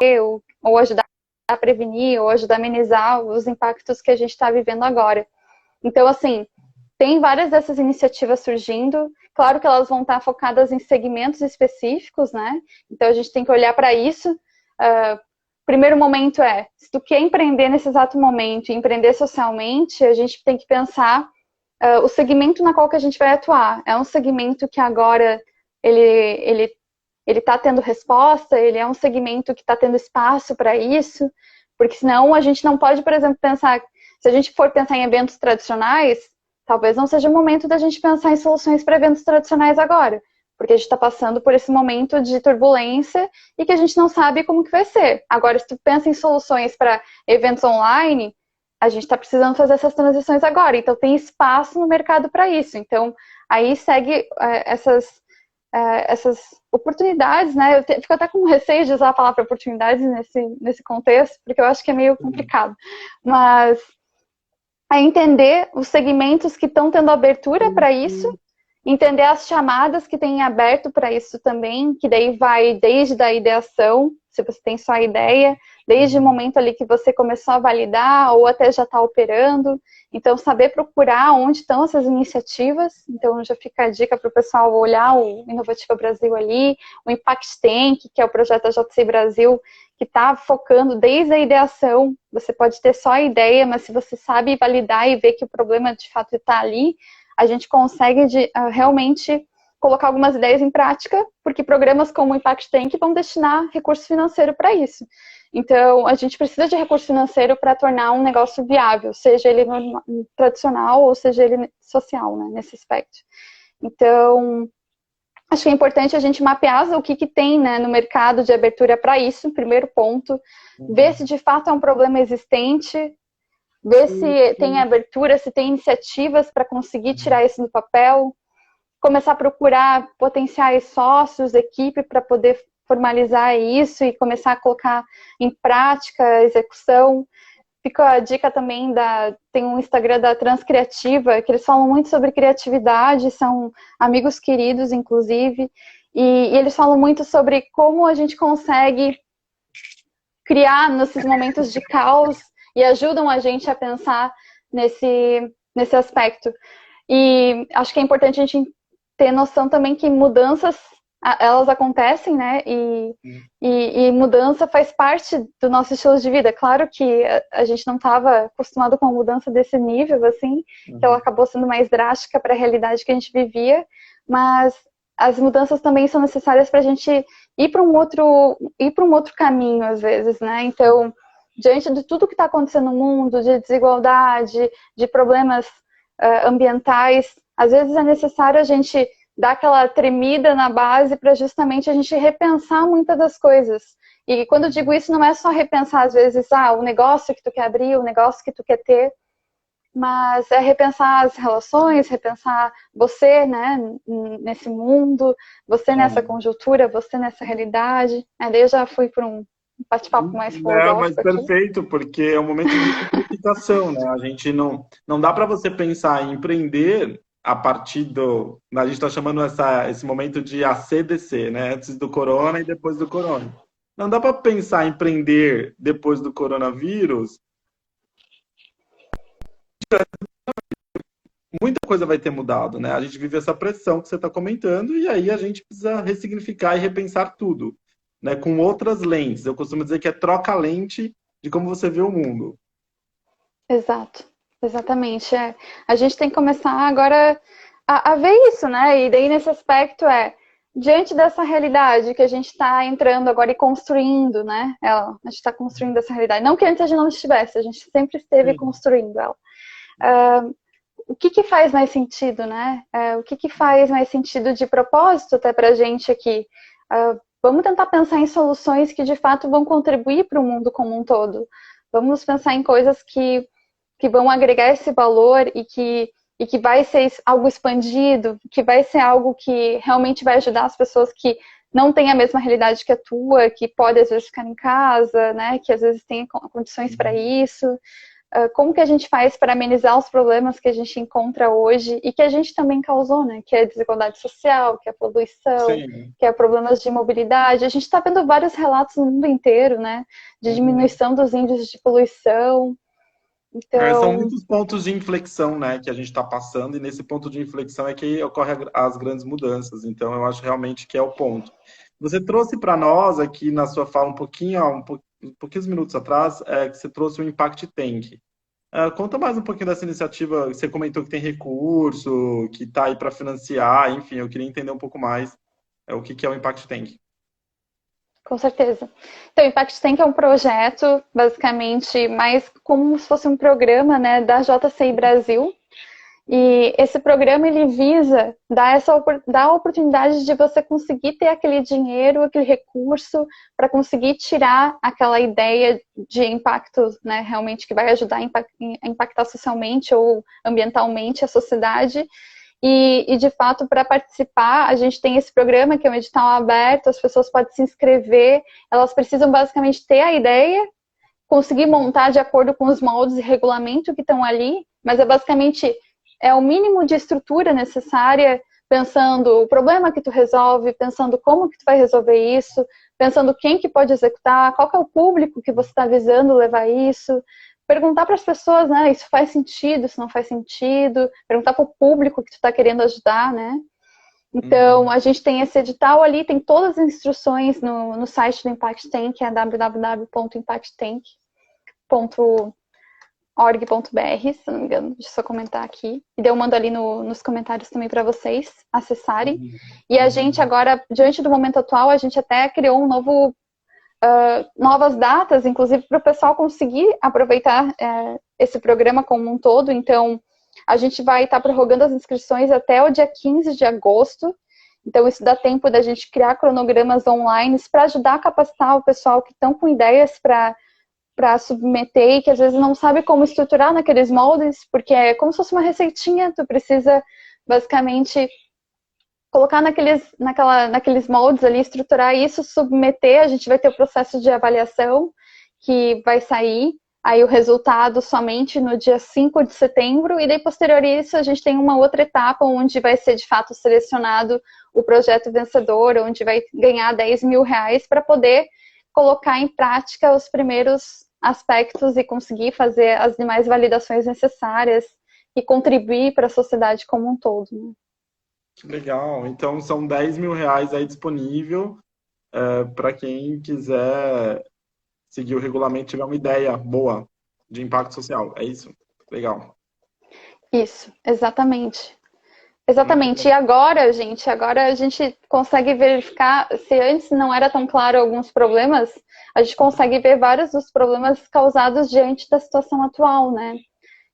ou ajudar a prevenir ou ajudar a amenizar os impactos que a gente está vivendo agora. Então, assim, tem várias dessas iniciativas surgindo. Claro que elas vão estar focadas em segmentos específicos, né? Então, a gente tem que olhar para isso. Primeiro momento se tu quer empreender nesse exato momento, empreender socialmente, a gente tem que pensar o segmento na qual que a gente vai atuar. É um segmento que agora ele está tendo resposta, ele é um segmento que está tendo espaço para isso, porque senão a gente não pode, por exemplo, pensar, se a gente for pensar em eventos tradicionais, talvez não seja o momento da gente pensar em soluções para eventos tradicionais agora, porque a gente está passando por esse momento de turbulência e que a gente não sabe como que vai ser. Agora, se tu pensa em soluções para eventos online, a gente está precisando fazer essas transições agora, então tem espaço no mercado para isso. Então, aí segue essas oportunidades, né? Eu fico até com receio de usar a palavra oportunidades nesse contexto, porque eu acho que é meio complicado. Mas é entender os segmentos que estão tendo abertura para isso, entender as chamadas que têm aberto para isso também, que daí vai desde a ideação, se você tem só a ideia, desde o momento ali que você começou a validar ou até já está operando. Então, saber procurar onde estão essas iniciativas. Então, já fica a dica para o pessoal olhar o Inovativa Brasil ali, o Impact Tank, que é o projeto da JC Brasil, que está focando desde a ideação. Você pode ter só a ideia, mas se você sabe validar e ver que o problema de fato está ali, a gente consegue realmente colocar algumas ideias em prática, porque programas como o Impact Tank vão destinar recurso financeiro para isso. Então, a gente precisa de recurso financeiro para tornar um negócio viável, seja ele tradicional ou seja ele social, né, nesse aspecto. Então, acho que é importante a gente mapear o que tem, né, no mercado de abertura para isso, primeiro ponto, ver se de fato é um problema existente, ver se tem abertura, se tem iniciativas para conseguir tirar isso do papel, começar a procurar potenciais sócios, equipe, para poder formalizar isso e começar a colocar em prática a execução. Fica a dica também, tem um Instagram da Transcriativa, que eles falam muito sobre criatividade, são amigos queridos, inclusive, e eles falam muito sobre como a gente consegue criar nesses momentos de caos e ajudam a gente a pensar nesse aspecto. E acho que é importante a gente ter noção também que mudanças, elas acontecem, né? E mudança faz parte do nosso estilo de vida. Claro que a gente não estava acostumado com uma mudança desse nível, assim, que ela acabou sendo mais drástica para a realidade que a gente vivia, mas as mudanças também são necessárias para a gente ir para um outro caminho, às vezes, né? Então, diante de tudo que está acontecendo no mundo, de desigualdade, de problemas ambientais, às vezes é necessário a gente dar aquela tremida na base para justamente a gente repensar muitas das coisas. E quando eu digo isso, não é só repensar, às vezes, o negócio que tu quer abrir, o negócio que tu quer ter, mas é repensar as relações, repensar você, né, nesse mundo, você nessa conjuntura, você nessa realidade. Daí eu já fui por um bate-papo mais filosófico. Mas perfeito, porque é um momento de simplificação, né? A gente não dá para você pensar em empreender a partir a gente está chamando esse momento de ACDC, né? Antes do corona e depois do corona. Não dá para pensar em empreender depois do coronavírus. Muita coisa vai ter mudado, né? A gente vive essa pressão que você está comentando e aí a gente precisa ressignificar e repensar tudo, né? Com outras lentes. Eu costumo dizer que é troca-lente de como você vê o mundo. Exato, exatamente. A gente tem que começar agora a ver isso, né? E daí nesse aspecto diante dessa realidade que a gente está entrando agora e construindo, né? A gente está construindo essa realidade. Não que antes a gente não estivesse, a gente sempre esteve construindo ela. O que faz mais sentido, né? O que faz mais sentido de propósito até para a gente aqui? Vamos tentar pensar em soluções que de fato vão contribuir para o mundo como um todo. Vamos pensar em coisas que vão agregar esse valor e que vai ser algo expandido, que vai ser algo que realmente vai ajudar as pessoas que não têm a mesma realidade que a tua, que pode às vezes ficar em casa, né? Que às vezes tem condições para isso. Como que a gente faz para amenizar os problemas que a gente encontra hoje e que a gente também causou, né? Que é a desigualdade social, que é a poluição, Sim. que é problemas de mobilidade. A gente está vendo vários relatos no mundo inteiro, né? De diminuição dos índices de poluição. Então... São muitos pontos de inflexão, né, que a gente está passando, e nesse ponto de inflexão é que ocorrem as grandes mudanças. Então, eu acho realmente que é o ponto. Você trouxe para nós aqui na sua fala um pouquinho, pouquinhos minutos atrás, que você trouxe o Impact Tank. Conta mais um pouquinho dessa iniciativa. Você comentou que tem recurso, que está aí para financiar, enfim, eu queria entender um pouco mais o que é o Impact Tank. Com certeza. Então, o Impact Tank é um projeto, basicamente, mais como se fosse um programa, né, da JCI Brasil. E esse programa, ele visa dar a oportunidade de você conseguir ter aquele dinheiro, aquele recurso, para conseguir tirar aquela ideia de impacto, né, realmente que vai ajudar a impactar socialmente ou ambientalmente a sociedade. E de fato, para participar, a gente tem esse programa que é um edital aberto, as pessoas podem se inscrever, elas precisam basicamente ter a ideia, conseguir montar de acordo com os moldes e regulamento que estão ali, mas é basicamente o mínimo de estrutura necessária, pensando o problema que tu resolve, pensando como que tu vai resolver isso, pensando quem que pode executar, qual que é o público que você está visando levar isso, perguntar para as pessoas, né, isso faz sentido, isso não faz sentido, perguntar para o público que tu está querendo ajudar, né? Então, a gente tem esse edital ali, tem todas as instruções no site do Impact Tank, que é www.impacttank.org.br, se não me engano, deixa eu só comentar aqui. E daí eu mando ali nos comentários também para vocês acessarem. E a gente agora, diante do momento atual, a gente até criou um novas datas, inclusive para o pessoal conseguir aproveitar esse programa como um todo. Então, a gente vai estar prorrogando as inscrições até o dia 15 de agosto. Então, isso dá tempo da gente criar cronogramas online para ajudar a capacitar o pessoal que estão com ideias para submeter e que às vezes não sabe como estruturar naqueles moldes, porque é como se fosse uma receitinha, tu precisa basicamente colocar naqueles moldes ali, estruturar isso, submeter, a gente vai ter o processo de avaliação que vai sair, aí o resultado somente no dia 5 de setembro, e daí posterior a isso a gente tem uma outra etapa onde vai ser de fato selecionado o projeto vencedor, onde vai ganhar R$10.000 para poder colocar em prática os primeiros aspectos e conseguir fazer as demais validações necessárias e contribuir para a sociedade como um todo, né? Que legal. Então, são R$10.000 aí disponível para quem quiser seguir o regulamento, tiver uma ideia boa de impacto social. É isso? Legal. Isso, exatamente. Exatamente. E agora a gente consegue verificar, se antes não era tão claro alguns problemas, a gente consegue ver vários dos problemas causados diante da situação atual, né?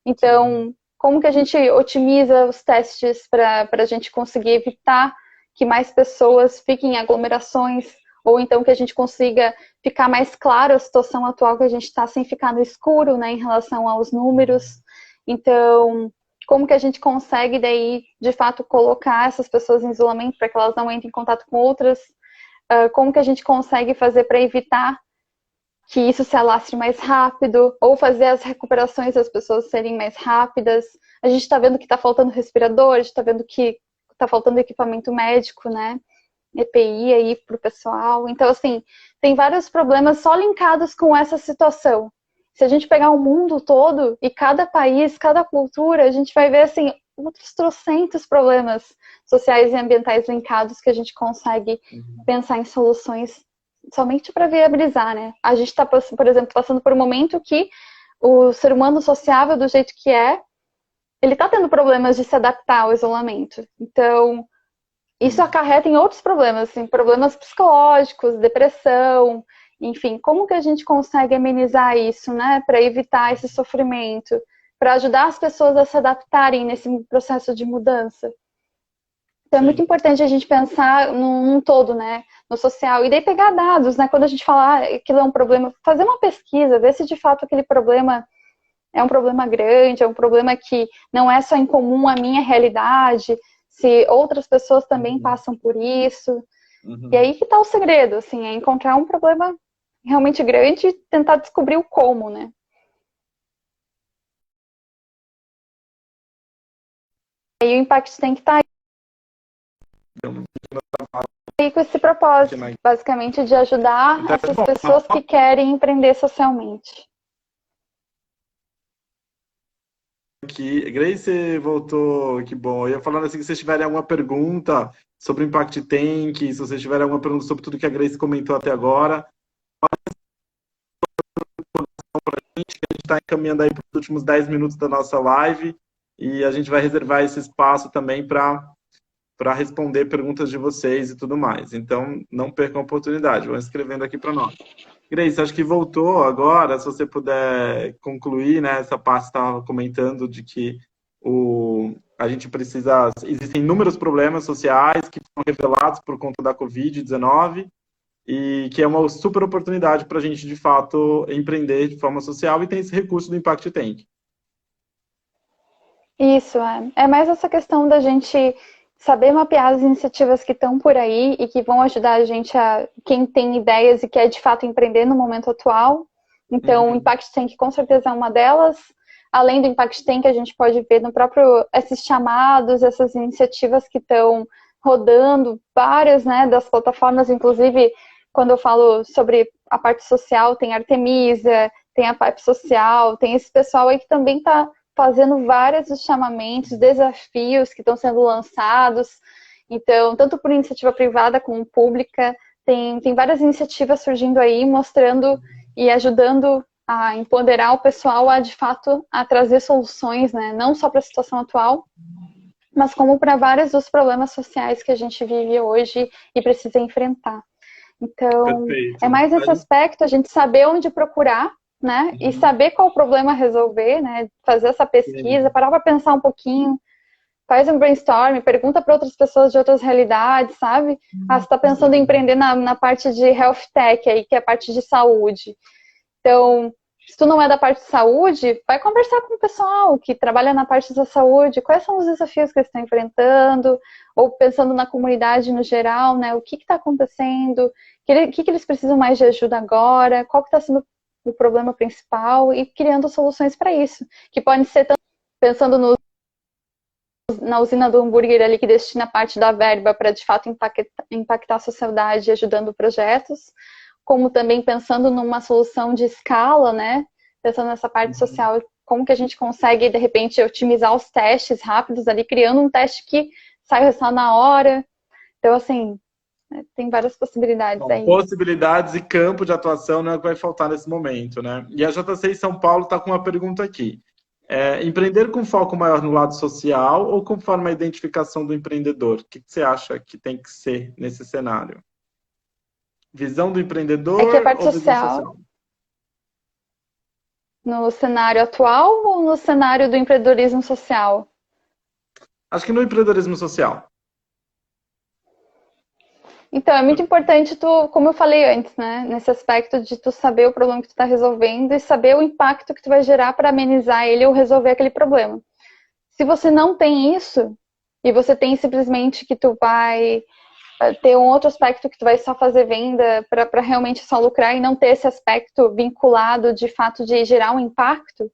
Então, como que a gente otimiza os testes para a gente conseguir evitar que mais pessoas fiquem em aglomerações, ou então que a gente consiga ficar mais claro a situação atual que a gente está sem ficar no escuro, né, em relação aos números. Então, como que a gente consegue daí, de fato, colocar essas pessoas em isolamento para que elas não entrem em contato com outras? Como que a gente consegue fazer para evitar que isso se alastre mais rápido, ou fazer as recuperações das pessoas serem mais rápidas? A gente está vendo que está faltando respirador, a gente está vendo que está faltando equipamento médico, né? EPI aí para o pessoal. Então, assim, tem vários problemas só linkados com essa situação. Se a gente pegar o mundo todo e cada país, cada cultura, a gente vai ver, assim, outros trocentos problemas sociais e ambientais linkados que a gente consegue pensar em soluções somente para viabilizar, né? A gente está, por exemplo, passando por um momento que o ser humano sociável, do jeito que ele está tendo problemas de se adaptar ao isolamento. Então, isso acarreta em outros problemas, assim, problemas psicológicos, depressão, enfim, como que a gente consegue amenizar isso, né, para evitar esse sofrimento, para ajudar as pessoas a se adaptarem nesse processo de mudança. Então é muito importante a gente pensar num todo, né, no social, e daí pegar dados, né, quando a gente falar que aquilo é um problema, fazer uma pesquisa, ver se de fato aquele problema é um problema grande, é um problema que não é só em comum à minha realidade, se outras pessoas também passam por isso. E aí que tá o segredo, assim, é encontrar um problema realmente grande e tentar descobrir o como, né? E o Impact tem que estar aí com esse propósito, basicamente, de ajudar essas pessoas que querem empreender socialmente. Aqui, Grace voltou, que bom. Eu ia falando assim, que se vocês tiverem alguma pergunta sobre o Impact Tank, se vocês tiverem alguma pergunta sobre tudo que a Grace comentou até agora, a gente está encaminhando aí para os últimos 10 minutos da nossa live e a gente vai reservar esse espaço também para responder perguntas de vocês e tudo mais. Então, não percam a oportunidade, vão escrevendo aqui para nós. Grace, acho que voltou agora, se você puder concluir, né, essa parte que estava comentando de que a gente precisa... Existem inúmeros problemas sociais que foram revelados por conta da Covid-19 e que é uma super oportunidade para a gente, de fato, empreender de forma social e tem esse recurso do Impact Tank. Isso, é mais essa questão da gente saber mapear as iniciativas que estão por aí e que vão ajudar a gente quem tem ideias e quer de fato empreender no momento atual. Então, o Impact Tank com certeza é uma delas. Além do Impact Tank, a gente pode ver no próprio esses chamados, essas iniciativas que estão rodando, várias, né, das plataformas, inclusive quando eu falo sobre a parte social, tem a Artemisa, tem a Pipe Social, tem esse pessoal aí que também está fazendo vários chamamentos, desafios que estão sendo lançados. Então, tanto por iniciativa privada como pública, tem várias iniciativas surgindo aí, mostrando e ajudando a empoderar o pessoal a, de fato, a trazer soluções, né? Não só para a situação atual, mas como para vários dos problemas sociais que a gente vive hoje e precisa enfrentar. Então, Perfeito. É mais esse aspecto, a gente saber onde procurar, né? E saber qual o problema a resolver, né? Fazer essa pesquisa, parar para pensar um pouquinho, faz um brainstorm, pergunta para outras pessoas de outras realidades, sabe? Você está pensando em empreender na parte de health tech aí, que é a parte de saúde. Então, se tu não é da parte de saúde, vai conversar com o pessoal que trabalha na parte da saúde, quais são os desafios que eles estão enfrentando, ou pensando na comunidade no geral, né? O que está acontecendo, o que eles precisam mais de ajuda agora, qual que está sendo o problema principal, e criando soluções para isso, que podem ser tanto pensando na usina do hambúrguer ali que destina parte da verba para de fato impactar a sociedade ajudando projetos, como também pensando numa solução de escala, né? Pensando nessa parte social, como que a gente consegue de repente otimizar os testes rápidos ali, criando um teste que sai o resultado na hora. Então assim, tem várias possibilidades aí. Possibilidades e campo de atuação não é o que vai faltar nesse momento, né? E a JC São Paulo está com uma pergunta aqui. Empreender com foco maior no lado social ou conforme a identificação do empreendedor? O que você acha que tem que ser nesse cenário? Visão do empreendedor que a parte ou visão social? No cenário atual ou no cenário do empreendedorismo social? Acho que no empreendedorismo social. Então, é muito importante tu, como eu falei antes, né? Nesse aspecto de tu saber o problema que tu está resolvendo e saber o impacto que tu vai gerar para amenizar ele ou resolver aquele problema. Se você não tem isso, e você tem simplesmente que tu vai ter um outro aspecto que tu vai só fazer venda para realmente só lucrar e não ter esse aspecto vinculado de fato de gerar um impacto,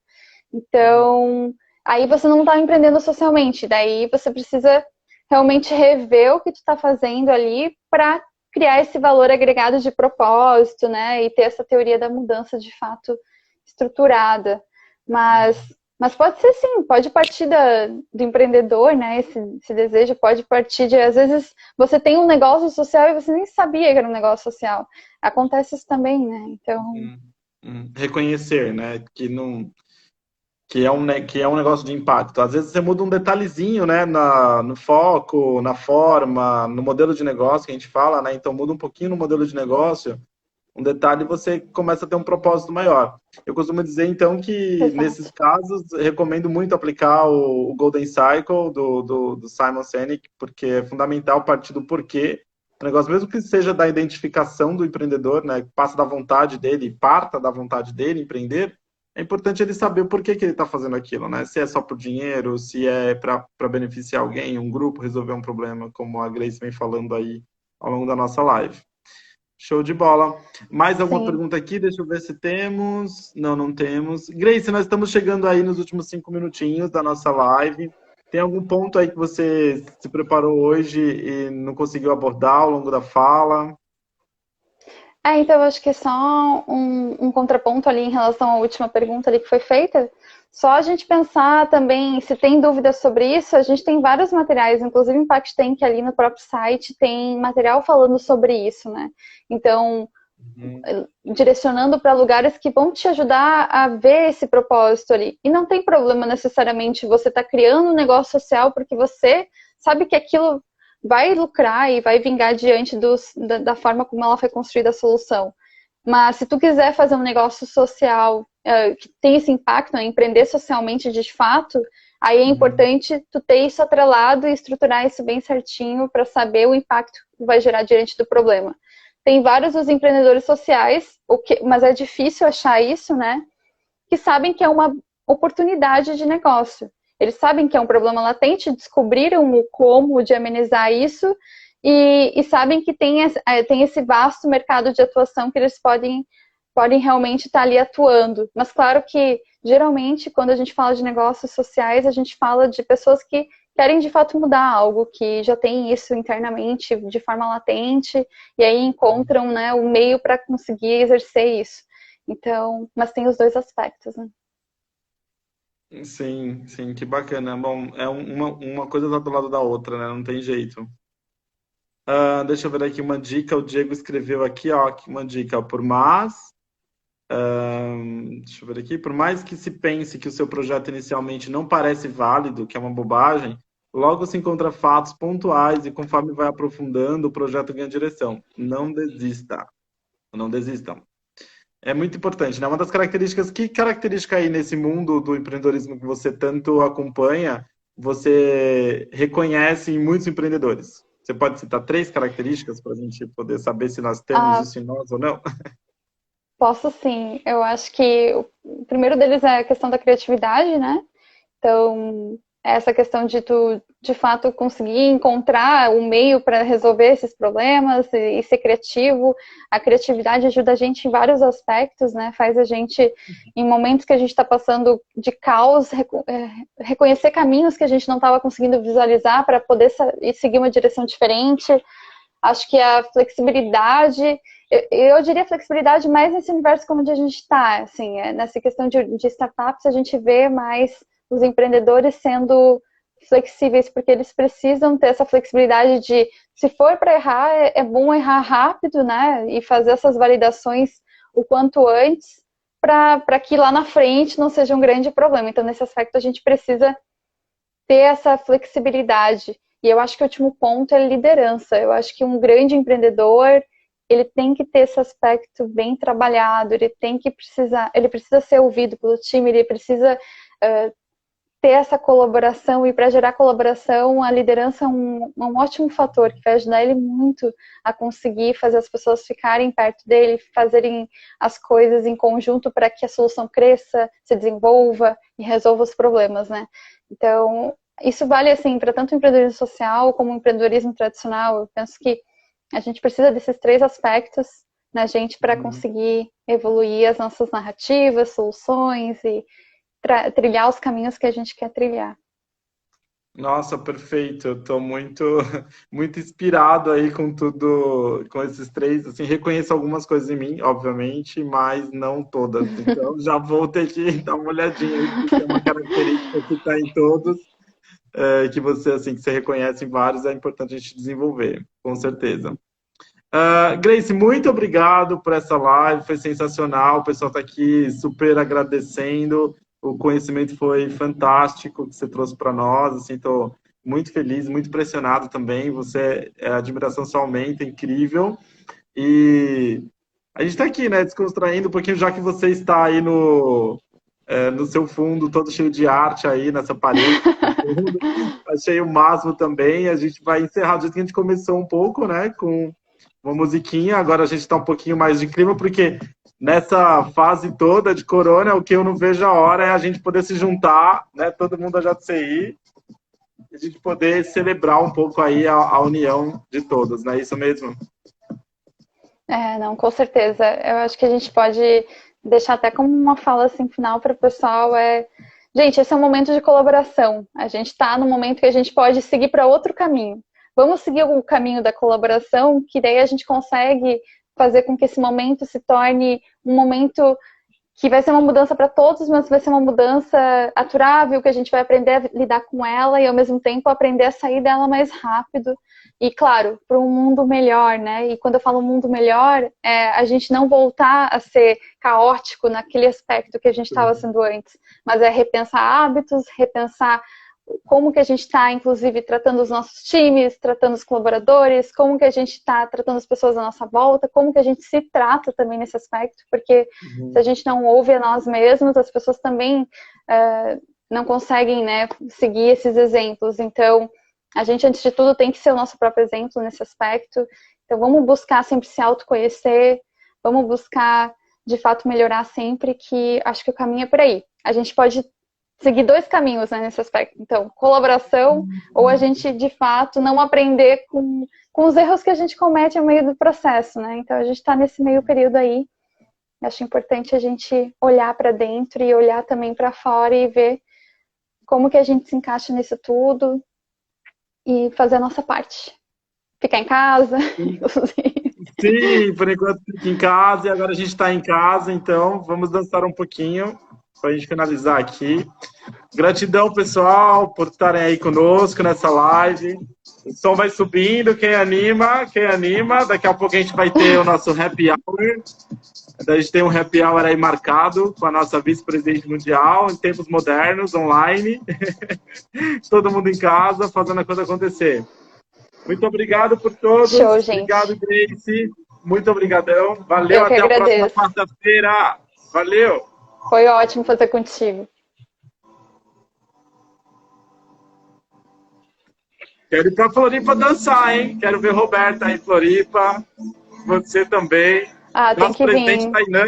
então aí você não está empreendendo socialmente, daí você precisa realmente rever o que tu está fazendo ali para criar esse valor agregado de propósito, né, e ter essa teoria da mudança de fato estruturada, mas pode ser sim, pode partir do empreendedor, né? Esse desejo pode partir de, às vezes, você tem um negócio social e você nem sabia que era um negócio social. Acontece isso também, né? Então. Reconhecer, né? Que não. que é um negócio de impacto. Às vezes você muda um detalhezinho, né, no foco, na forma, no modelo de negócio que a gente fala, né? Então muda um pouquinho no modelo de negócio, um detalhe, você começa a ter um propósito maior. Eu costumo dizer, então, que nesses Exato. casos, recomendo muito aplicar o Golden Cycle do Simon Sinek, porque é fundamental partir do porquê. O negócio, mesmo que seja da identificação do empreendedor, né, passa da vontade dele, parta da vontade dele empreender, é importante ele saber o porquê que ele está fazendo aquilo, né? Se é só por dinheiro, se é para beneficiar alguém, um grupo, resolver um problema, como a Grace vem falando aí ao longo da nossa live. Show de bola. Mais alguma Sim. pergunta aqui? Deixa eu ver se temos. Não, não temos. Grace, nós estamos chegando aí nos últimos 5 minutinhos da nossa live. Tem algum ponto aí que você se preparou hoje e não conseguiu abordar ao longo da fala? Então eu acho que é só um contraponto ali em relação à última pergunta ali que foi feita. Só a gente pensar também, se tem dúvidas sobre isso, a gente tem vários materiais, inclusive o Impact Tank ali no próprio site tem material falando sobre isso, né? Então, direcionando para lugares que vão te ajudar a ver esse propósito ali. E não tem problema necessariamente você estar criando um negócio social porque você sabe que aquilo vai lucrar e vai vingar diante da forma como ela foi construída a solução. Mas se tu quiser fazer um negócio social que tem esse impacto, né, empreender socialmente de fato, aí é importante tu ter isso atrelado e estruturar isso bem certinho para saber o impacto que vai gerar diante do problema. Tem vários dos empreendedores sociais, mas é difícil achar isso, né? Que sabem que é uma oportunidade de negócio. Eles sabem que é um problema latente, descobriram o como de amenizar isso e sabem que tem esse vasto mercado de atuação que eles podem realmente estar ali atuando. Mas claro que, geralmente, quando a gente fala de negócios sociais, a gente fala de pessoas que querem de fato mudar algo, que já tem isso internamente de forma latente, e aí encontram, né, o meio para conseguir exercer isso. Então, mas tem os dois aspectos, né? Sim, sim, que bacana. Bom, uma coisa tá do lado da outra, né? Não tem jeito. Deixa eu ver aqui uma dica. O Diego escreveu aqui, ó, uma dica. Deixa eu ver aqui. Por mais que se pense que o seu projeto inicialmente não parece válido, que é uma bobagem, logo se encontra fatos pontuais e conforme vai aprofundando, o projeto ganha direção. Não desista. Não desistam. É muito importante, né? Uma das características, que característica aí nesse mundo do empreendedorismo que você tanto acompanha, você reconhece em muitos empreendedores? Você pode citar 3 características para a gente poder saber se nós temos Ah, isso em nós ou não? posso sim. Eu acho que o primeiro deles é a questão da criatividade, né? Então, essa questão de tu, de fato, conseguir encontrar um meio para resolver esses problemas e ser criativo. A criatividade ajuda a gente em vários aspectos, né? Faz a gente, em momentos que a gente está passando de caos, reconhecer caminhos que a gente não estava conseguindo visualizar para poder seguir uma direção diferente. Acho que a flexibilidade, eu diria flexibilidade mais nesse universo como onde a gente está, assim, nessa questão de startups, a gente vê mais os empreendedores sendo flexíveis, porque eles precisam ter essa flexibilidade de, se for para errar, é bom errar rápido, né, e fazer essas validações o quanto antes, para que lá na frente não seja um grande problema. Então, nesse aspecto, a gente precisa ter essa flexibilidade. E eu acho que o último ponto é liderança. Eu acho que um grande empreendedor, ele tem que ter esse aspecto bem trabalhado, ele precisa ser ouvido pelo time, ele precisa ter essa colaboração, e para gerar colaboração, a liderança é um ótimo fator que vai ajudar ele muito a conseguir fazer as pessoas ficarem perto dele, fazerem as coisas em conjunto para que a solução cresça, se desenvolva e resolva os problemas, né? Então, isso vale assim para tanto o empreendedorismo social como o empreendedorismo tradicional. Eu penso que a gente precisa desses 3 aspectos na gente para conseguir evoluir as nossas narrativas, soluções e trilhar os caminhos que a gente quer trilhar. Nossa, perfeito. Eu tô muito, muito inspirado aí com tudo, com esses 3. Assim, reconheço algumas coisas em mim, obviamente, mas não todas. Então, já vou ter que dar uma olhadinha aí, porque é uma característica que está em todos, que você, assim, que você reconhece em vários, é importante a gente desenvolver, com certeza. Grace, muito obrigado por essa live, foi sensacional. O pessoal está aqui super agradecendo. o conhecimento foi fantástico que você trouxe para nós. Assim, estou muito feliz, muito impressionado também. A admiração só aumenta, incrível. E a gente está aqui, né, descontraindo um pouquinho, já que você está aí no seu fundo, todo cheio de arte aí nessa parede. Achei o máximo também. A gente vai encerrar do jeito que a gente começou um pouco, né, com uma musiquinha. Agora a gente está um pouquinho mais de clima, porque nessa fase toda de corona, o que eu não vejo a hora é a gente poder se juntar, né, todo mundo da JCI, e a gente poder celebrar um pouco aí a união de todos, não é isso mesmo? Não, com certeza. Eu acho que a gente pode deixar até como uma fala assim final para o pessoal gente, esse é um momento de colaboração. A gente está no momento que a gente pode seguir para outro caminho. Vamos seguir o caminho da colaboração, que daí a gente consegue fazer com que esse momento se torne um momento que vai ser uma mudança para todos, mas vai ser uma mudança aturável, que a gente vai aprender a lidar com ela e, ao mesmo tempo, aprender a sair dela mais rápido. E, claro, para um mundo melhor, né? E quando eu falo mundo melhor, a gente não voltar a ser caótico naquele aspecto que a gente estava sendo antes, mas é repensar hábitos, repensar como que a gente está, inclusive, tratando os nossos times, tratando os colaboradores, como que a gente está tratando as pessoas à nossa volta, como que a gente se trata também nesse aspecto, porque se a gente não ouve a nós mesmos, as pessoas também não conseguem, né, seguir esses exemplos. Então, a gente, antes de tudo, tem que ser o nosso próprio exemplo nesse aspecto. Então, vamos buscar sempre se autoconhecer, vamos buscar, de fato, melhorar sempre, que acho que o caminho é por aí. A gente pode seguir dois caminhos, né, nesse aspecto. Então, colaboração, ou a gente, de fato, não aprender com os erros que a gente comete no meio do processo, né? Então, a gente está nesse meio período aí. Acho importante a gente olhar para dentro e olhar também para fora e ver como que a gente se encaixa nisso tudo e fazer a nossa parte. Ficar em casa, inclusive. Sim, por enquanto fica em casa, e agora a gente está em casa, então vamos dançar um pouquinho para a gente finalizar aqui. Gratidão, pessoal, por estarem aí conosco nessa live. O som vai subindo, quem anima, Daqui a pouco a gente vai ter o nosso happy hour. A gente tem um happy hour aí marcado com a nossa vice-presidente mundial, em tempos modernos, online. Todo mundo em casa, fazendo a coisa acontecer. Muito obrigado por todos. Show, gente. Obrigado, Grace. Muito obrigadão. Valeu, até a próxima quarta-feira. Valeu. Foi ótimo fazer contigo. Quero ir pra Floripa dançar, hein? Quero ver Roberta aí em Floripa. Você também. Tem que vir. Tainã.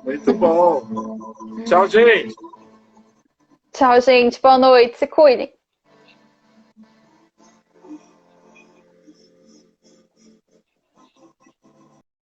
Muito bom. Tchau, gente. Tchau, gente. Boa noite. Se cuidem.